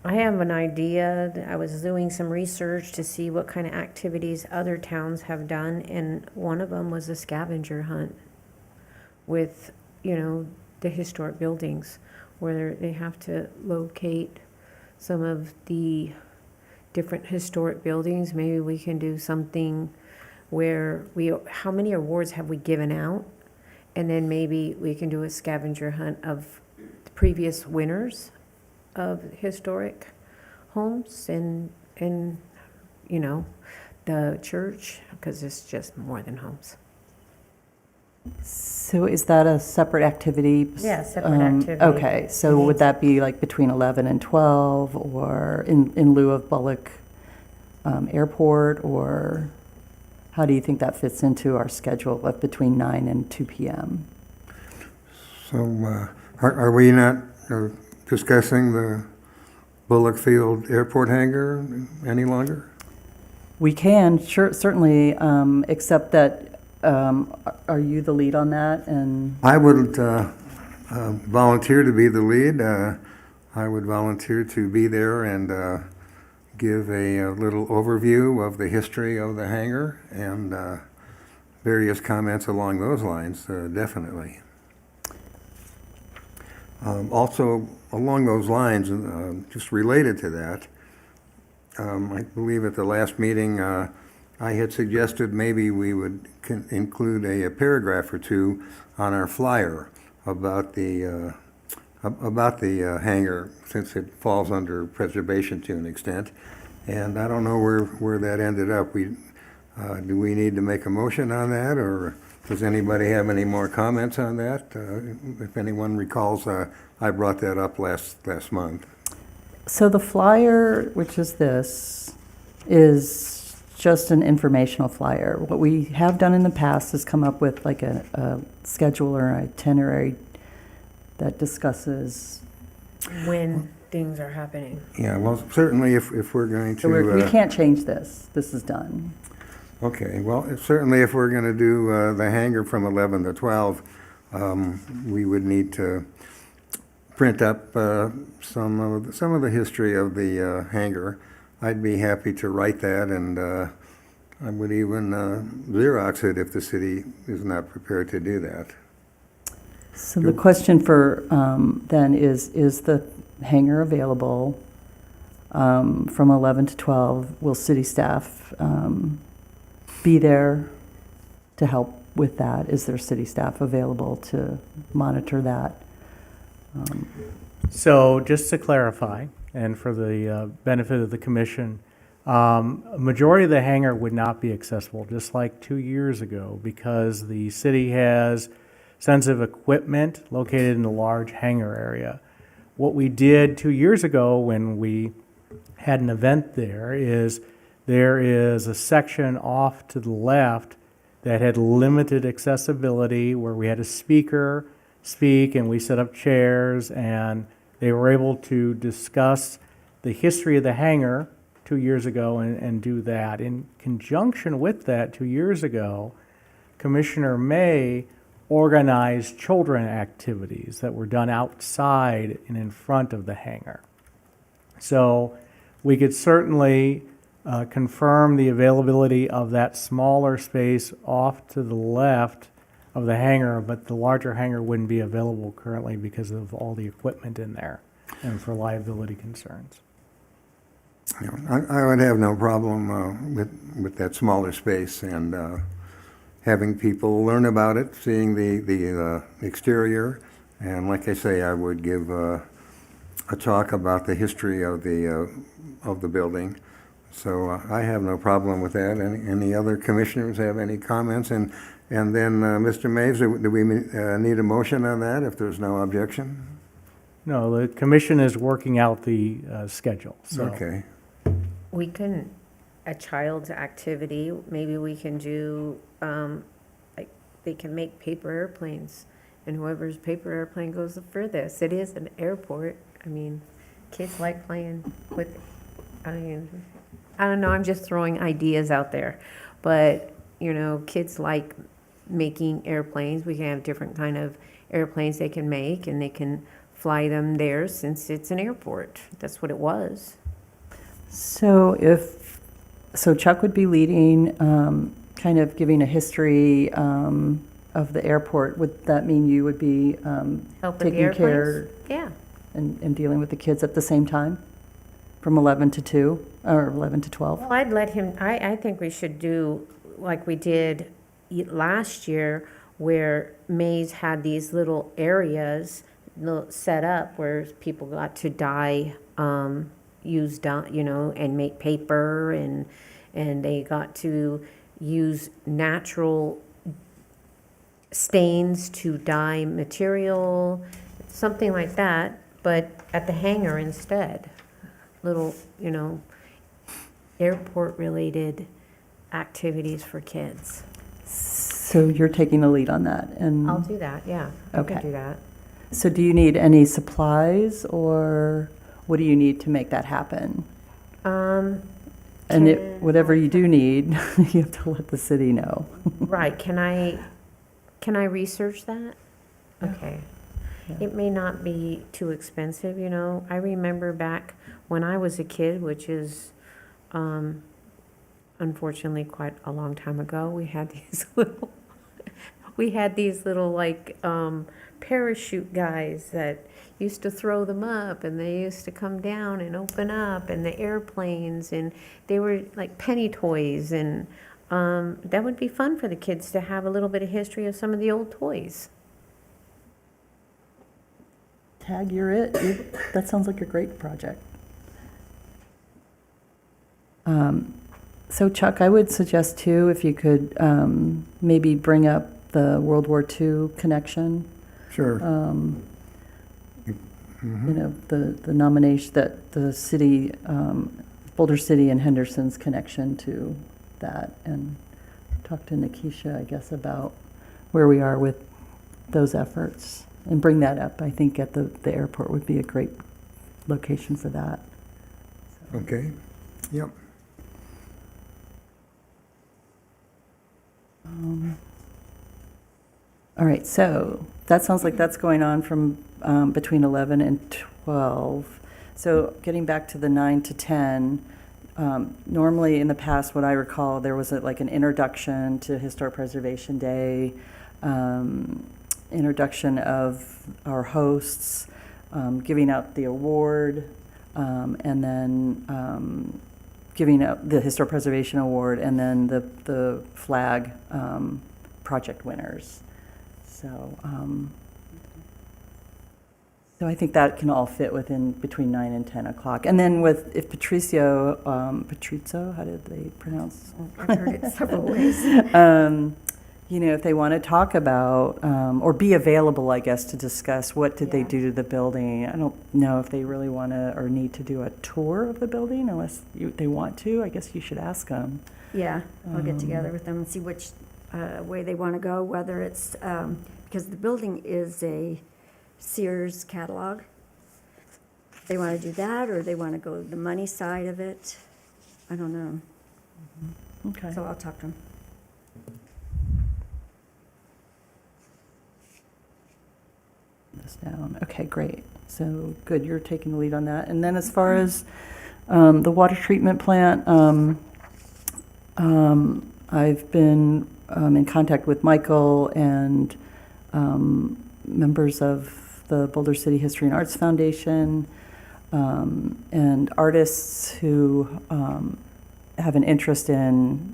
I have an idea. I was doing some research to see what kind of activities other towns have done, and one of them was a scavenger hunt with, the historic buildings, where they have to locate some of the different historic buildings. Maybe we can do something where how many awards have we given out? And then maybe we can do a scavenger hunt of the previous winners of historic homes and the church, because it's just more than homes. So is that a separate activity? Yeah, separate activity. Okay, so would that be like between 11 and 12, or in lieu of Bullock Airport, or how do you think that fits into our schedule of between 9 and 2 p.m.? So are we not discussing the Bullock Field Airport hangar any longer? We can, certainly, except that, are you the lead on that? And I would volunteer to be the lead. I would volunteer to be there and give a little overview of the history of the hangar and various comments along those lines, definitely. Also, along those lines, just related to that, I believe at the last meeting, I had suggested maybe we would include a paragraph or two on our flyer about the hangar, since it falls under preservation to an extent. And I don't know where that ended up. Do we need to make a motion on that, or does anybody have any more comments on that? If anyone recalls, I brought that up last month. so the flyer, which is this, is just an informational flyer. What we have done in the past is come up with like a schedule or an itinerary that discusses. When things are happening. Yeah, well, certainly if we're going So to... we can't change this. This is done. Okay, well, certainly if we're going to do the hangar from 11 to 12, we would need to print up some of the history of the hangar. I'd be happy to write that, and I would even Xerox it if the city is not prepared to do that. So the question for then is the hangar available from 11 to 12? Will city staff be there to help with that? Is there city staff available to monitor that? So just to clarify, and for the benefit of the commission, a majority of the hangar would not be accessible, just like 2 years ago, because the city has sensitive equipment located in the large hangar area. What we did 2 years ago when we had an event there is a section off to the left that had limited accessibility, where we had a speaker speak and we set up chairs, and they were able to discuss the history of the hangar 2 years ago and do that. In conjunction with that, 2 years ago, Commissioner May organized children activities that were done outside and in front of the hangar. So we could certainly confirm the availability of that smaller space off to the left of the hangar, but the larger hangar wouldn't be available currently because of all the equipment in there and for liability concerns. You know, I would have no problem with that smaller space and having people learn about it, seeing the exterior, and like I say, I would give a talk about the history of the building. So I have no problem with that. Any other commissioners have any comments? And then, Mr. Maves, do we need a motion on that if there's no objection? No, the commission is working out the schedule, so. Okay. We can, a child's activity, maybe we can do, like, they can make paper airplanes, and whoever's paper airplane goes the furthest. It is an airport. I mean, kids like playing with, I don't know, I'm just throwing ideas out there. But, you know, kids like making airplanes. We can have different kind of airplanes they can make, and they can fly them there since it's an airport. That's what it was. So Chuck would be leading, kind of giving a history of the airport. Would that mean you would be Help with the taking care airplanes? Yeah. and dealing with the kids at the same time? From 11 to 2, or 11 to 12? Well, I'd let him, I think we should do like we did last year, where Mays had these little areas set up where people got to dye, use dye, you know, and make paper, and they got to use natural stains to dye material, something like that, but at the hangar instead. Little, you know, airport-related activities for kids. So you're taking the lead on that, and I'll do that, yeah. I can Okay. do that. so do you need any supplies, or what do you need to make that happen? And whatever you do need, you have to let the city know. Right, can I research that? Okay. Yeah. It may not be too expensive, you know. I remember back when I was a kid, which is unfortunately quite a long time ago, we had these little like parachute guys that used to throw them up, and they used to come down and open up, and the airplanes, and they were like penny toys, and that would be fun for the kids to have a little bit of history of some of the old toys. Tag, you're it. That sounds like a great project. So Chuck, I would suggest too, if you could maybe bring up the World War II connection. Sure. You know, the nomination, that the city, Boulder City and Henderson's connection to that, and talk to Nikisha, I guess, about where we are with those efforts, and bring that up. I think at the airport would be a great location for that. Okay, yep. All right, so that sounds like that's going on from between 11 and 12. So getting back to the 9 to 10, normally in the past, what I recall, there was like an introduction to Historic Preservation Day, introduction of our hosts, giving out the award, and then giving out the Historic Preservation Award, and then the flag project winners. So, so I think that can all fit within between 9 and 10 o'clock. And then if Patrizio, how did they pronounce? I've heard it several ways. You know, if they want to talk about, or be available, I guess, to discuss what did they Yeah. do to the building. I don't know if they really want to or need to do a tour of the building, unless they want to. I guess you should ask them. Yeah, I'll get together with them and see which way they want to go, whether it's, because the building is a Sears catalog. They want to do that, or they want to go the money side of it. I don't know. Okay. So I'll talk to them. This down. Okay, great. So good, you're taking the lead on that. And then as far as the water treatment plant, I've been in contact with Michael and members of the Boulder City History and Arts Foundation, and artists who have an interest in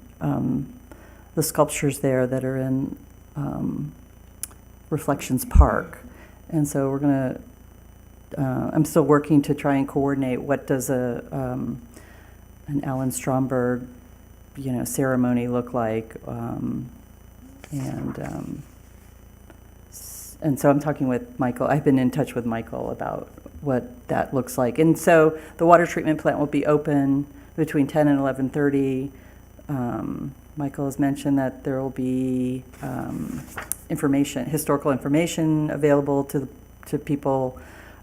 the sculptures there that are in Reflections Park. And so we're going to, I'm still working to try and coordinate what does an Alan Stromberg, ceremony look like. And so I'm talking with Michael. I've been in touch with Michael about what that looks like. And so the water treatment plant will be open between 10 and 11:30. Michael has mentioned that there will be historical information available to people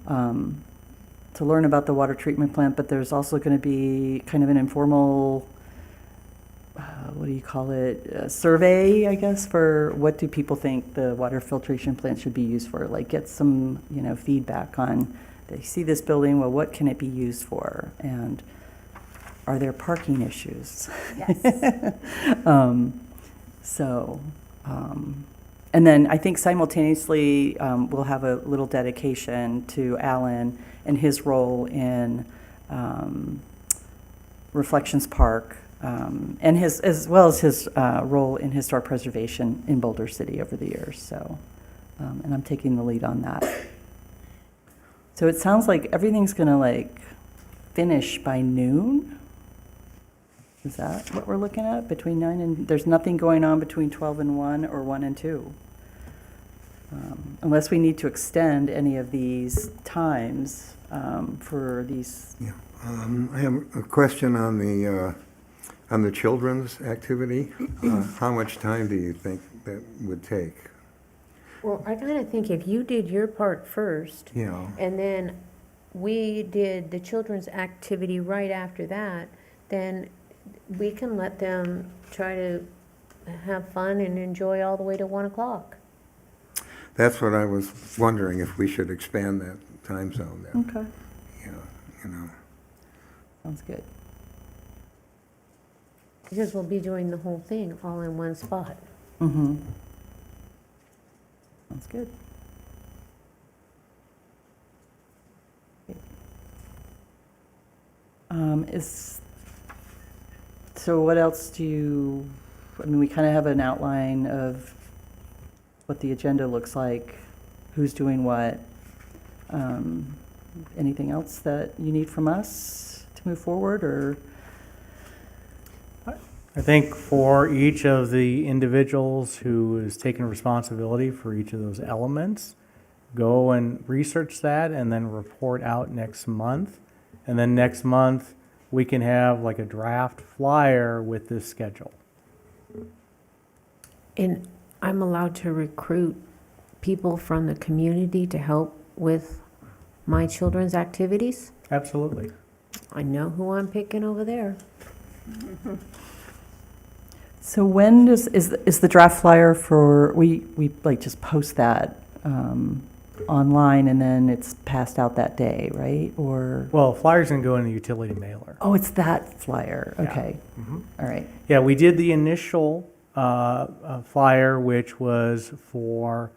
to learn about the water treatment plant, but there's also going to be kind of an informal what do you call it, a survey, I guess, for what do people think the water filtration plant should be used for? Like get some, feedback on, they see this building, well, what can it be used for? And are there parking issues? Yes. And then I think simultaneously, we'll have a little dedication to Alan and his role in Reflections Park, and as well as his role in historic preservation in Boulder City over the years. So, and I'm taking the lead on that. So it sounds like everything's going to finish by noon. Is that what we're looking at? Between 9 and, there's nothing going on between 12 and 1 or 1 and 2? Unless we need to extend any of these times for these. Yeah. I have a question on the children's activity. How much time do you think that would take? Well, I kind of think if you did your part first, Yeah. and then we did the children's activity right after that, then we can let them try to have fun and enjoy all the way to 1 o'clock. That's what I was wondering, if we should expand that time zone there. Okay, Yeah, sounds good. Because we'll be doing the whole thing all in one spot. Mm-hmm. Sounds good. So what else we kind of have an outline of what the agenda looks like, who's doing what. Anything else that you need from us to move forward, or? I think for each of the individuals who is taking responsibility for each of those elements, go and research that and then report out next month. And then next month, we can have a draft flyer with this schedule. And I'm allowed to recruit people from the community to help with my children's activities? Absolutely. I know who I'm picking over there. So when is the draft flyer for, we just post that online and then it's passed out that day, right? Or, Well, flyers can go in the utility mailer. oh, it's that flyer, Yeah. okay. Mhm. All right, Yeah, we did the initial flyer, which was for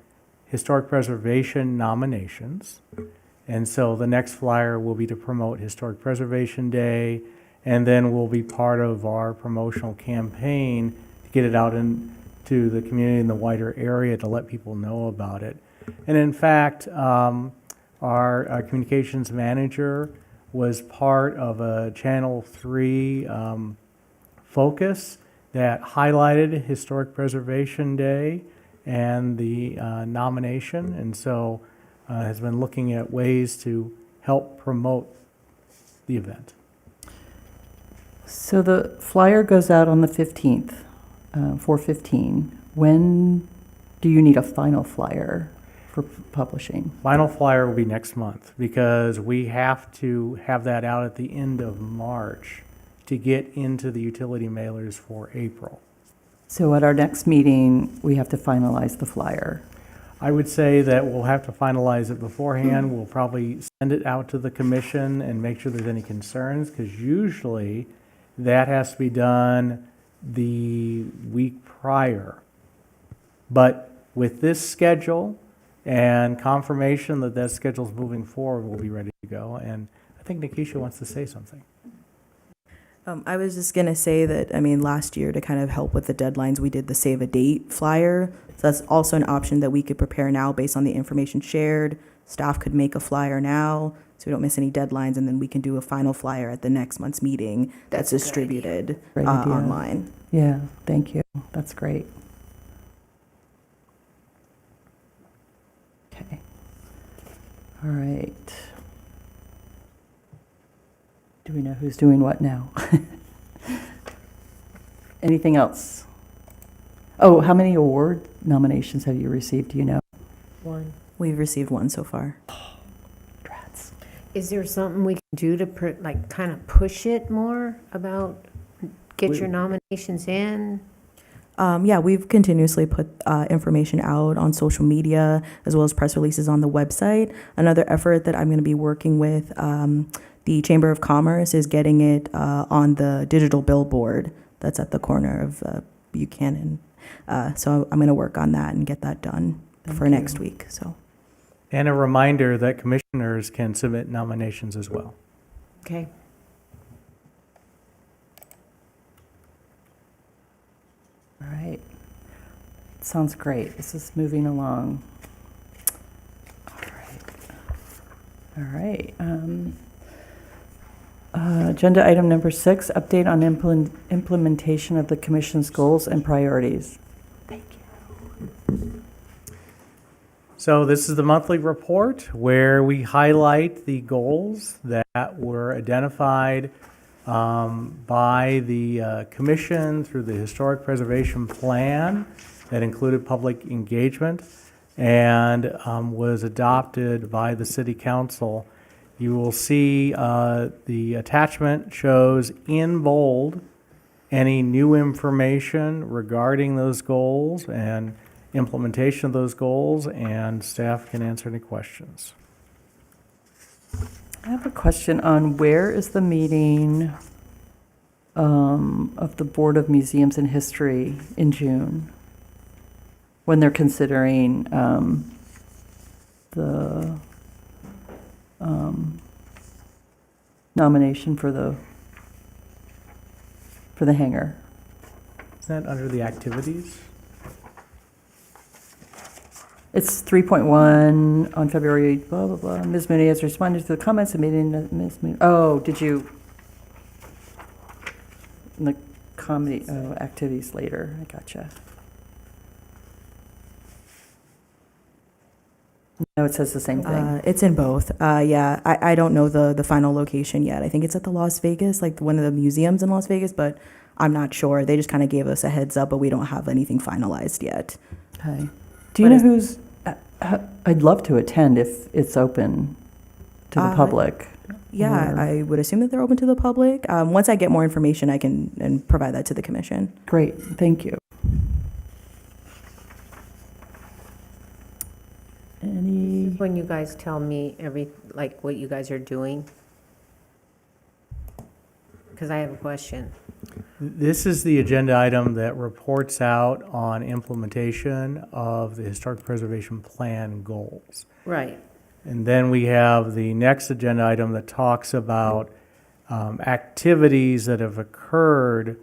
historic preservation nominations. And so the next flyer will be to promote Historic Preservation Day, and then will be part of our promotional campaign to get it out into the community in the wider area to let people know about it. And in fact, our communications manager was part of a Channel 3 focus that highlighted Historic Preservation Day and the nomination, and so has been looking at ways to help promote the event. so the flyer goes out on the 15th, 4/15. When do you need a final flyer for publishing? Final flyer will be next month, because we have to have that out at the end of March to get into the utility mailers for April. So at our next meeting, we have to finalize the flyer. I would say that we'll have to finalize it beforehand. We'll probably send it out to the commission and make sure there's any concerns, because usually that has to be done the week prior. But with this schedule and confirmation that that schedule's moving forward, we'll be ready to go. And I think Nikisha wants to say something. I was just going to say that, last year to kind of help with the deadlines, we did the save a date flyer. So that's also an option that we could prepare now based on the information shared. Staff could make a flyer now so we don't miss any deadlines, and then we can do a final flyer at the next month's meeting that's distributed Great idea. online. Yeah, thank you. That's great. Okay. All right. Do we know who's doing what now? Anything else? Oh, how many award nominations have you received? Do you know? One. We've received one so far. Drats. Is there something we can do to kind of push it more about get your nominations in? Yeah, we've continuously put information out on social media as well as press releases on the website. Another effort that I'm going to be working with the Chamber of Commerce is getting it on the digital billboard that's at the corner of Buchanan. So I'm going to work on that and get that done for next week. So. And a reminder that commissioners can submit nominations as well. Okay. All right. Sounds great. This is moving along. All right. All right. Agenda item number 6, update on implementation of the commission's goals and priorities. So this is the monthly report where we highlight the goals that were identified by the commission through the Historic Preservation Plan that included public engagement and was adopted by the City Council. You will see the attachment shows in bold any new information regarding those goals and implementation of those goals, and staff can answer any questions. I have a question on where is the meeting of the Board of Museums and History in June, when they're considering the nomination for the hangar. Is that under the activities? It's 3.1 on February, blah, blah, blah. Ms. Mooney has responded to the comments made in Ms. Mooney. Oh, did you? In the comedy, activities later. I gotcha. No, it says the same thing. It's in both. Yeah, I don't know the final location yet. I think it's at the Las Vegas, like one of the museums in Las Vegas, but I'm not sure. They just kind of gave us a heads up, but we don't have anything finalized yet. Okay. Do you know who's, I'd love to attend if it's open to the public. Yeah, Or- I would assume that they're open to the public. Once I get more information, I can and provide that to the commission. Great, thank you. Any, When you guys tell me what you guys are doing, because I have a question. This is the agenda item that reports out on implementation of the Historic Preservation Plan goals. Right. And then we have the next agenda item that talks about activities that have occurred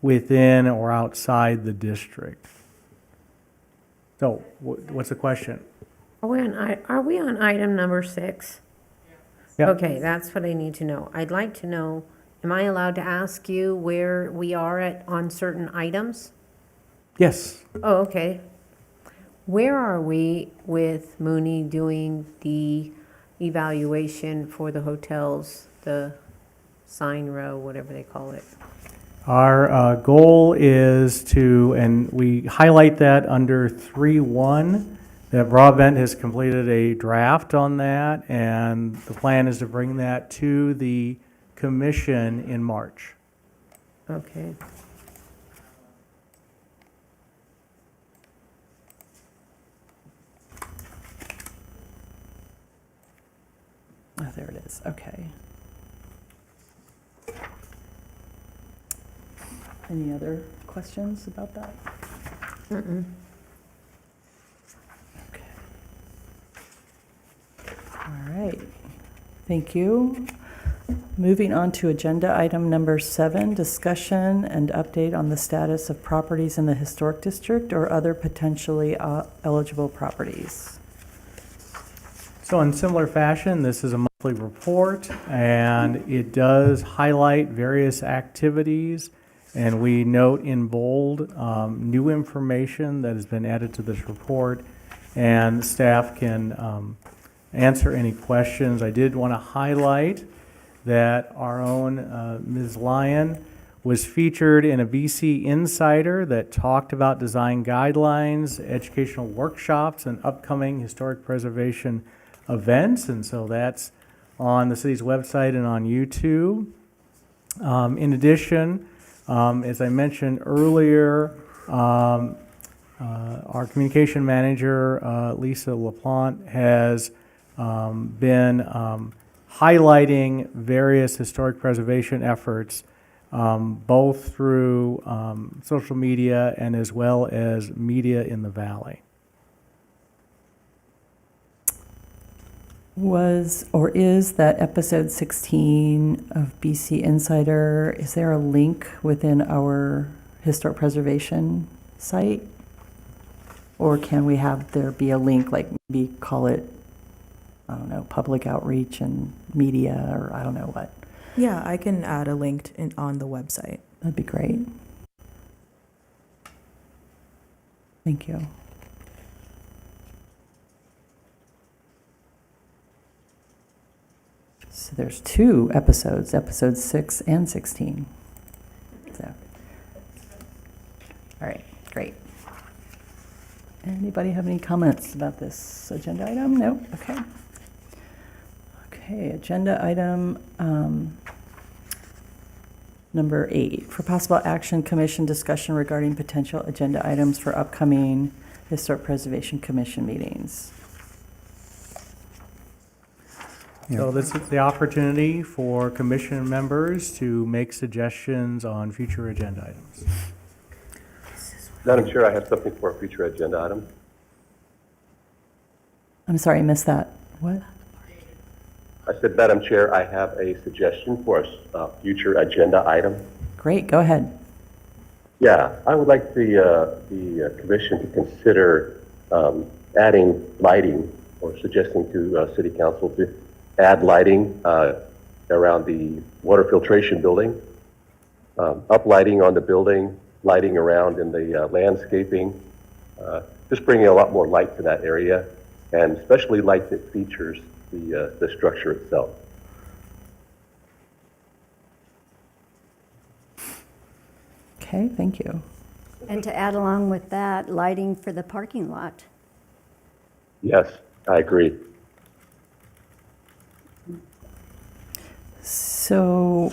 within or outside the district. So what's the question? Are we on item number 6? Yeah. Okay, that's what I need to know. I'd like to know, am I allowed to ask you where we are on certain items? Yes. Oh, okay. Where are we with Mooney doing the evaluation for the hotels, the sign row, whatever they call it? Our goal is to, and we highlight that under 3.1, that Broadbent has completed a draft on that, and the plan is to bring that to the commission in March. Okay. oh, there it is, okay. Any other questions about that? Mm-mm. Okay. All right, thank you. Moving on to agenda item number 7, discussion and update on the status of properties in the historic district or other potentially eligible properties. So in similar fashion, this is a monthly report, and it does highlight various activities, and we note in bold new information that has been added to this report, and staff can answer any questions. I did want to highlight that our own Ms. Lyon was featured in a BC Insider that talked about design guidelines, educational workshops, and upcoming historic preservation events, and so that's on the city's website and on YouTube. In addition, As I mentioned earlier, our communication manager, Lisa LaPlante, has been highlighting various historic preservation efforts, both through social media and as well as media in the valley. Was or is that episode 16 of BC Insider, is there a link within our historic preservation site? Or can we have there be a link, like maybe call it, I don't know, public outreach and media, or I don't know what? Yeah, I can add a link on the website. That'd be great. Thank you. So there's 2 episodes, episodes 6 and 16. So, all right, great. Anybody have any comments about this agenda item? No? Okay. Okay, agenda item number 8, for possible action, commission discussion regarding potential agenda items for upcoming Historic Preservation Commission meetings. So this is the opportunity for commission members to make suggestions on future agenda items. Madam Chair, I have something for a future agenda item. I'm sorry, I missed that. What? I said, Madam Chair, I have a suggestion for a future agenda item. Great, go ahead. Yeah, I would like the commission to consider adding lighting, or suggesting to City Council to add lighting around the water filtration building, uplighting on the building, lighting around in the landscaping, just bringing a lot more light to that area, and especially light that features the structure itself. Okay, thank you. And to add along with that, lighting for the parking lot. Yes, I agree. So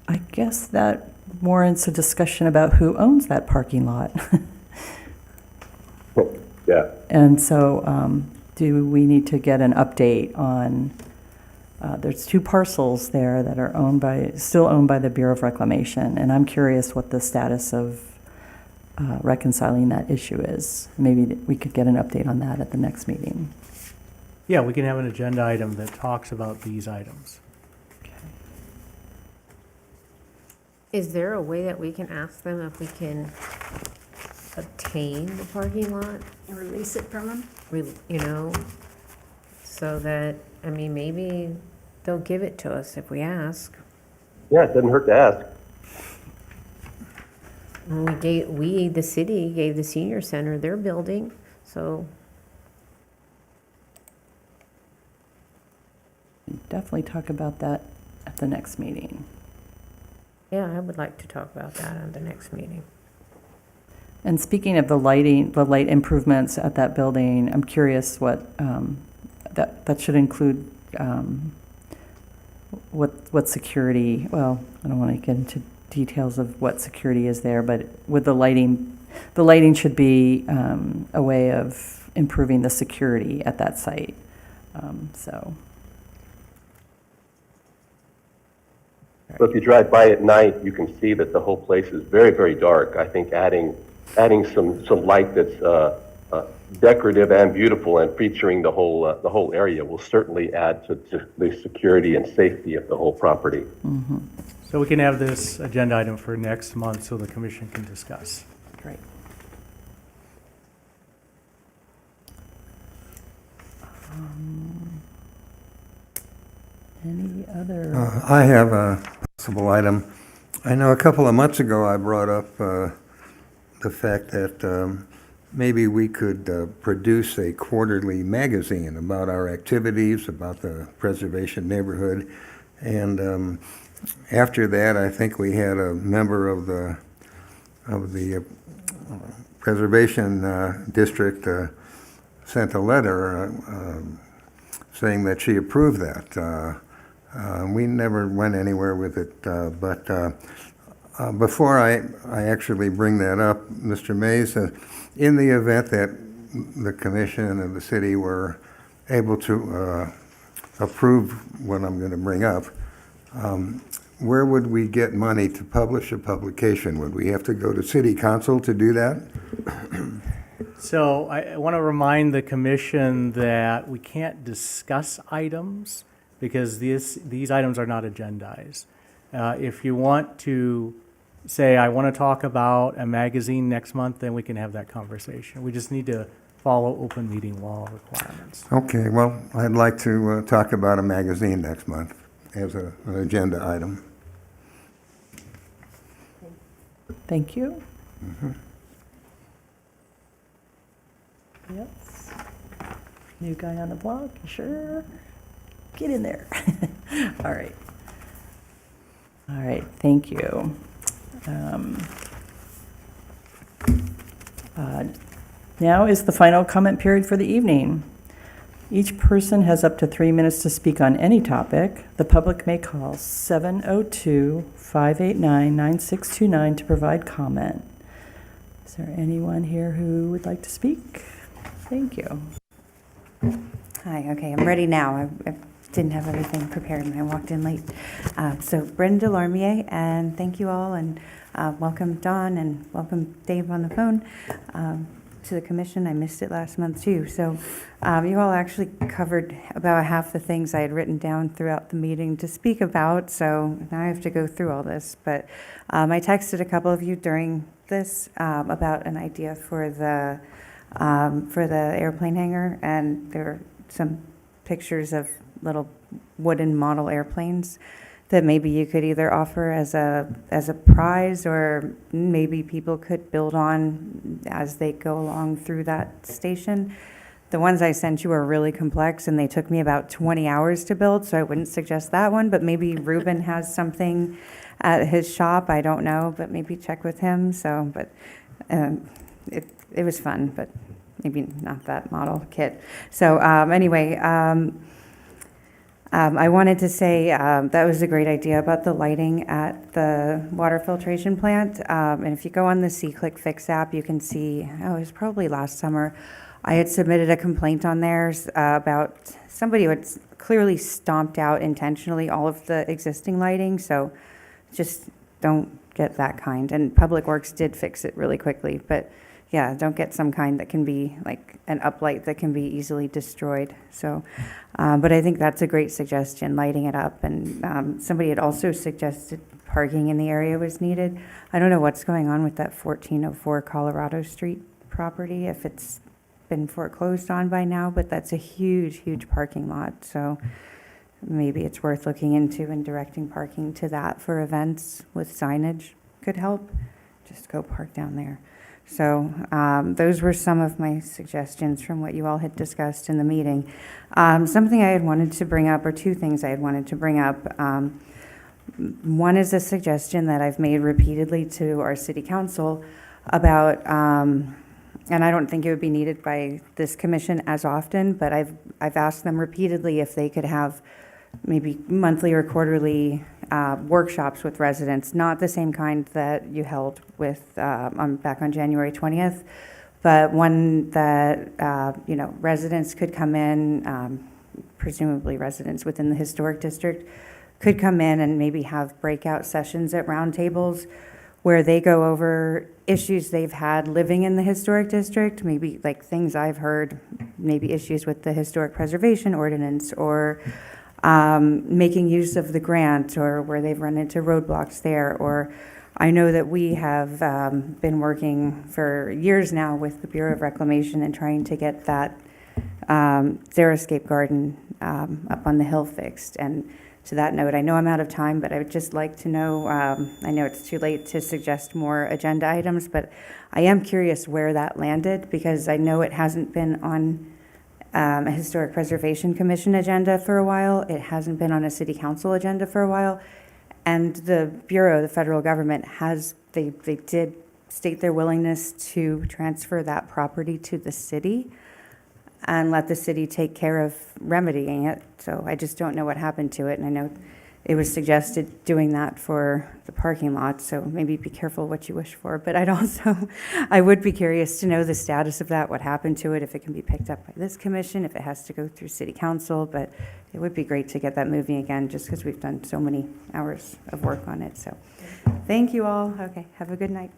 I guess that warrants a discussion about who owns that parking lot. Yeah. And so do we need to get an update on, there's 2 parcels there that are still owned by the Bureau of Reclamation, and I'm curious what the status of reconciling that issue is. Maybe we could get an update on that at the next meeting. Yeah, we can have an agenda item that talks about these items. Is there a way that we can ask them if we can obtain the parking lot? And release it from them? You know, so that, I mean, maybe they'll give it to us if we ask. Yeah, it doesn't hurt to ask. And the city gave the senior center their building, so. Definitely talk about that at the next meeting. Yeah, I would like to talk about that at the next meeting. And speaking of the lighting, the light improvements at that building, I'm curious what, that should include, what security, well, I don't want to get into details of what security is there, but with the lighting should be a way of improving the security at that site. So if you drive by at night, you can see that the whole place is very, very dark. I think adding some light that's decorative and beautiful and featuring the whole area will certainly add to the security and safety of the whole property. Mm-hmm. So we can have this agenda item for next month so the commission can discuss. Great. Any other? I have a possible item. I know a couple of months ago I brought up the fact that maybe we could produce a quarterly magazine about our activities, about the preservation neighborhood. And after that, I think we had a member of the preservation district sent a letter saying that she approved that. We never went anywhere with it, but Before I actually bring that up, Mr. Mays, in the event that the commission and the city were able to approve what I'm going to bring up, where would we get money to publish a publication? Would we have to go to city council to do that? So I want to remind the commission that we can't discuss items because these items are not agendized. If you want to say, I want to talk about a magazine next month, then we can have that conversation. We just need to follow open meeting law requirements. Okay, well, I'd like to talk about a magazine next month as an agenda item. Thank you. Yes. New guy on the block, you sure? Get in there. All right. All right, thank you. Now is the final comment period for the evening. Each person has up to 3 minutes to speak on any topic. The public may call 702-589-9629 to provide comment. Is there anyone here who would like to speak? Thank you. Hi, okay, I'm ready now. I didn't have everything prepared and I walked in late. So Brenda Delormier, and thank you all, and welcome Dawn, and welcome Dave on the phone to the commission. I missed it last month too. So you all actually covered about half the things I had written down throughout the meeting to speak about, so now I have to go through all this. But I texted a couple of you during this about an idea for the airplane hangar, and there are some pictures of little wooden model airplanes that maybe you could either offer as a prize, or maybe people could build on as they go along through that station. The ones I sent you are really complex, and they took me about 20 hours to build, so I wouldn't suggest that one, but maybe Ruben has something at his shop, I don't know, but maybe check with him. So, but it was fun, but maybe not that model kit. So anyway, I wanted to say that was a great idea about the lighting at the water filtration plant. And if you go on the SeeClick Fix app, you can see, it was probably last summer, I had submitted a complaint on there about somebody who had clearly stomped out intentionally all of the existing lighting. So just don't get that kind. And Public Works did fix it really quickly, but yeah, don't get some kind that can be like an uplight that can be easily destroyed. So, but I think that's a great suggestion, lighting it up. And somebody had also suggested parking in the area was needed. I don't know what's going on with that 1404 Colorado Street property, if it's been foreclosed on by now, but that's a huge, huge parking lot. So maybe it's worth looking into, and directing parking to that for events with signage could help. Just go park down there. So those were some of my suggestions from what you all had discussed in the meeting. Something I had wanted to bring up, or two things I had wanted to bring up. One is a suggestion that I've made repeatedly to our city council about, and I don't think it would be needed by this commission as often, but I've asked them repeatedly if they could have maybe monthly or quarterly workshops with residents, not the same kind that you held with back on January 20th, but one that residents could come in, presumably residents within the historic district could come in and maybe have breakout sessions at roundtables where they go over issues they've had living in the historic district, maybe like things I've heard, maybe issues with the historic preservation ordinance, or making use of the grant, or where they've run into roadblocks there. Or I know that we have been working for years now with the Bureau of Reclamation and trying to get that Xeriscape garden up on the hill fixed. And to that note, I know I'm out of time, but I would just like to know, I know it's too late to suggest more agenda items, but I am curious where that landed, because I know it hasn't been on a Historic Preservation Commission agenda for a while. It hasn't been on a city council agenda for a while. And the Bureau, the federal government, they did state their willingness to transfer that property to the city and let the city take care of remedying it. So I just don't know what happened to it. And I know it was suggested doing that for the parking lot, so maybe be careful what you wish for. But I would be curious to know the status of that, what happened to it, if it can be picked up by this commission, if it has to go through city council. But it would be great to get that moving again, just because we've done so many hours of work on it. So thank you all. Okay, have a good night.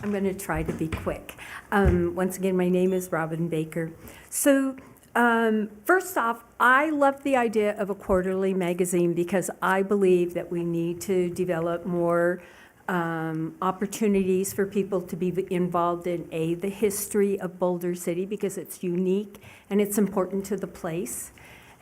I'm going to try to be quick. Once again, my name is Robin Baker. So first off, I love the idea of a quarterly magazine because I believe that we need to develop more opportunities for people to be involved in the history of Boulder City because it's unique and it's important to the place.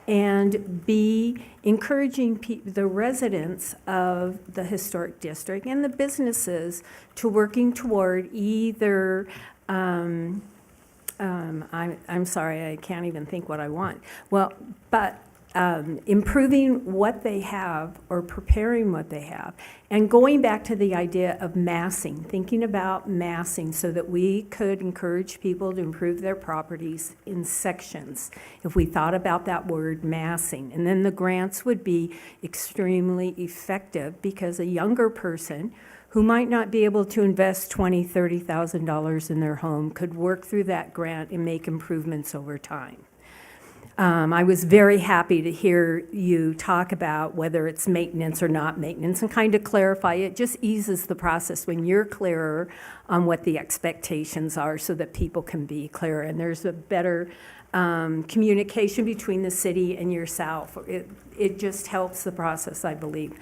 And B, encouraging the residents of the historic district and the businesses to working toward either, I'm sorry, I can't even think what I want. Well, but improving what they have or preparing what they have. And going back to the idea of massing, thinking about massing so that we could encourage people to improve their properties in sections. If we thought about that word massing, and then the grants would be extremely effective because a younger person who might not be able to invest $20,000, $30,000 in their home could work through that grant and make improvements over time. I was very happy to hear you talk about whether it's maintenance or not maintenance and kind of clarify. It just eases the process when you're clearer on what the expectations are so that people can be clearer and there's a better communication between the city and yourself. It just helps the process, I believe.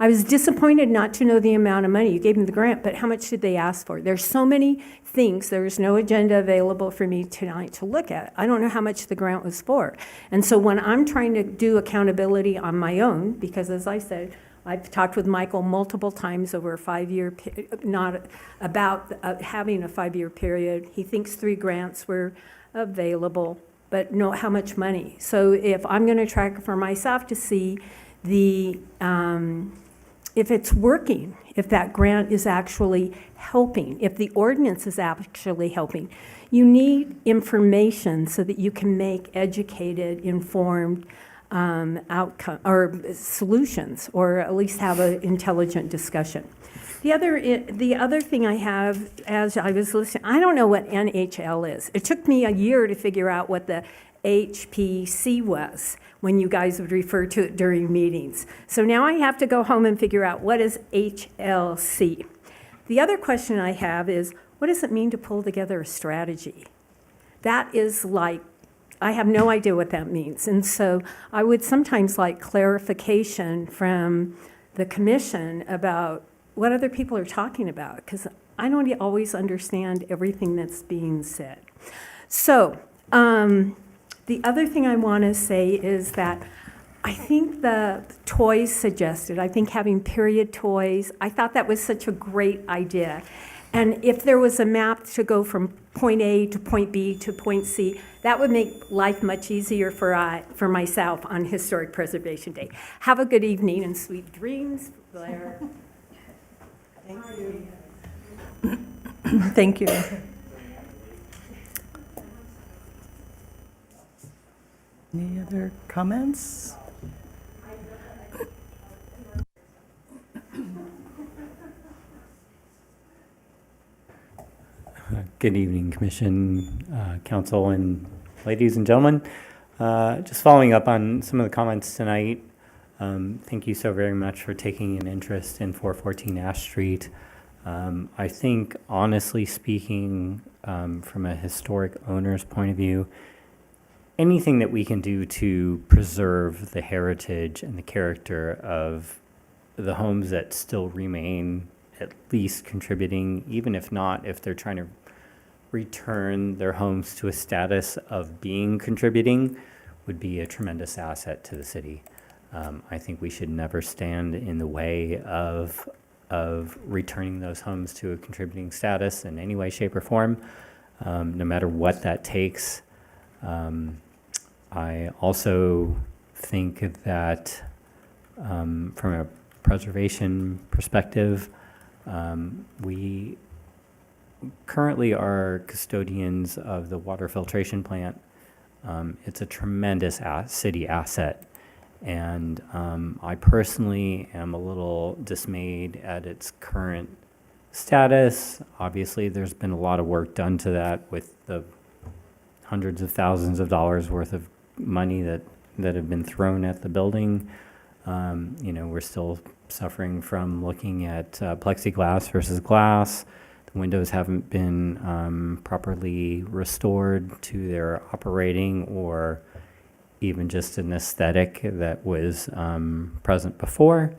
I was disappointed not to know the amount of money. You gave them the grant, but how much did they ask for? There's so many things. There was no agenda available for me tonight to look at. I don't know how much the grant was for. And so when I'm trying to do accountability on my own, because as I said, I've talked with Michael multiple times over a 5-year, not about having a 5-year period. He thinks 3 grants were available, but no, how much money? So if I'm going to track for myself to see the if it's working, if that grant is actually helping, if the ordinance is actually helping. You need information so that you can make educated, informed outcome or solutions, or at least have an intelligent discussion. The other thing I have, as I was listening, I don't know what NHL is. It took me a year to figure out what the HPC was when you guys would refer to it during meetings. So now I have to go home and figure out what is HLC. The other question I have is, what does it mean to pull together a strategy? That is like, I have no idea what that means. And so I would sometimes like clarification from the commission about what other people are talking about, because I don't always understand everything that's being said. So, the other thing I want to say is that I think the toys suggested, I think having period toys, I thought that was such a great idea. And if there was a map to go from point A to point B to point C, that would make life much easier for myself on Historic Preservation Day. Have a good evening and sweet dreams, Blair. Thank you. Thank you. Any other comments? Good evening, Commission, Council, and ladies and gentlemen. Just following up on some of the comments tonight, thank you so very much for taking an interest in 414 Ash Street. I think, honestly speaking, from a historic owner's point of view, anything that we can do to preserve the heritage and the character of the homes that still remain at least contributing, even if not, if they're trying to return their homes to a status of being contributing, would be a tremendous asset to the city. I think we should never stand in the way of returning those homes to a contributing status in any way, shape, or form, no matter what that takes. I also think that from a preservation perspective, we currently are custodians of the water filtration plant. It's a tremendous city asset. And I personally am a little dismayed at its current status. Obviously, there's been a lot of work done to that with the hundreds of thousands of dollars worth of money that have been thrown at the building. We're still suffering from looking at plexiglass versus glass. The windows haven't been properly restored to their operating or even just an aesthetic that was present before.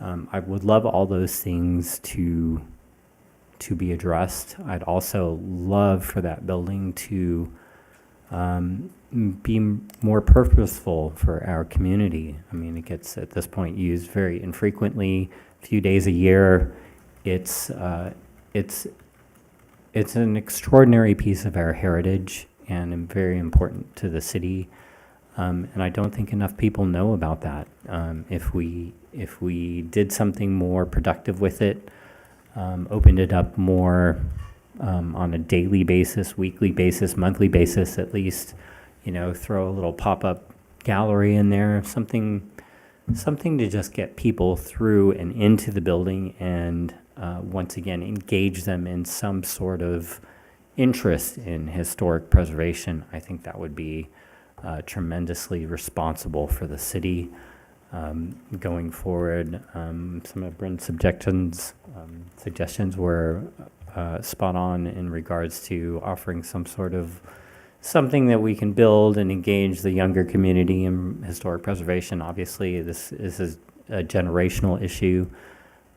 I would love all those things to be addressed. I'd also love for that building to be more purposeful for our community. I mean, it gets at this point used very infrequently, a few days a year. It's an extraordinary piece of our heritage and very important to the city. And I don't think enough people know about that. If we did something more productive with it, opened it up more on a daily basis, weekly basis, monthly basis at least, throw a little pop-up gallery in there, something to just get people through and into the building and once again engage them in some sort of interest in historic preservation. I think that would be tremendously responsible for the city going forward. Some of Bryn's suggestions were spot on in regards to offering some sort of something that we can build and engage the younger community in historic preservation. Obviously, this is a generational issue,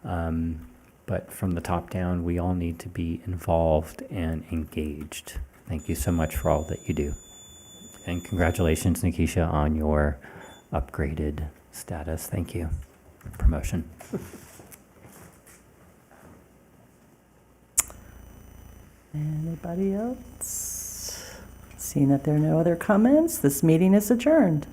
but from the top down, we all need to be involved and engaged. Thank you so much for all that you do. And congratulations, Nikisha, on your upgraded status. Thank you. Promotion. Anybody else? Seeing that there are no other comments, this meeting is adjourned.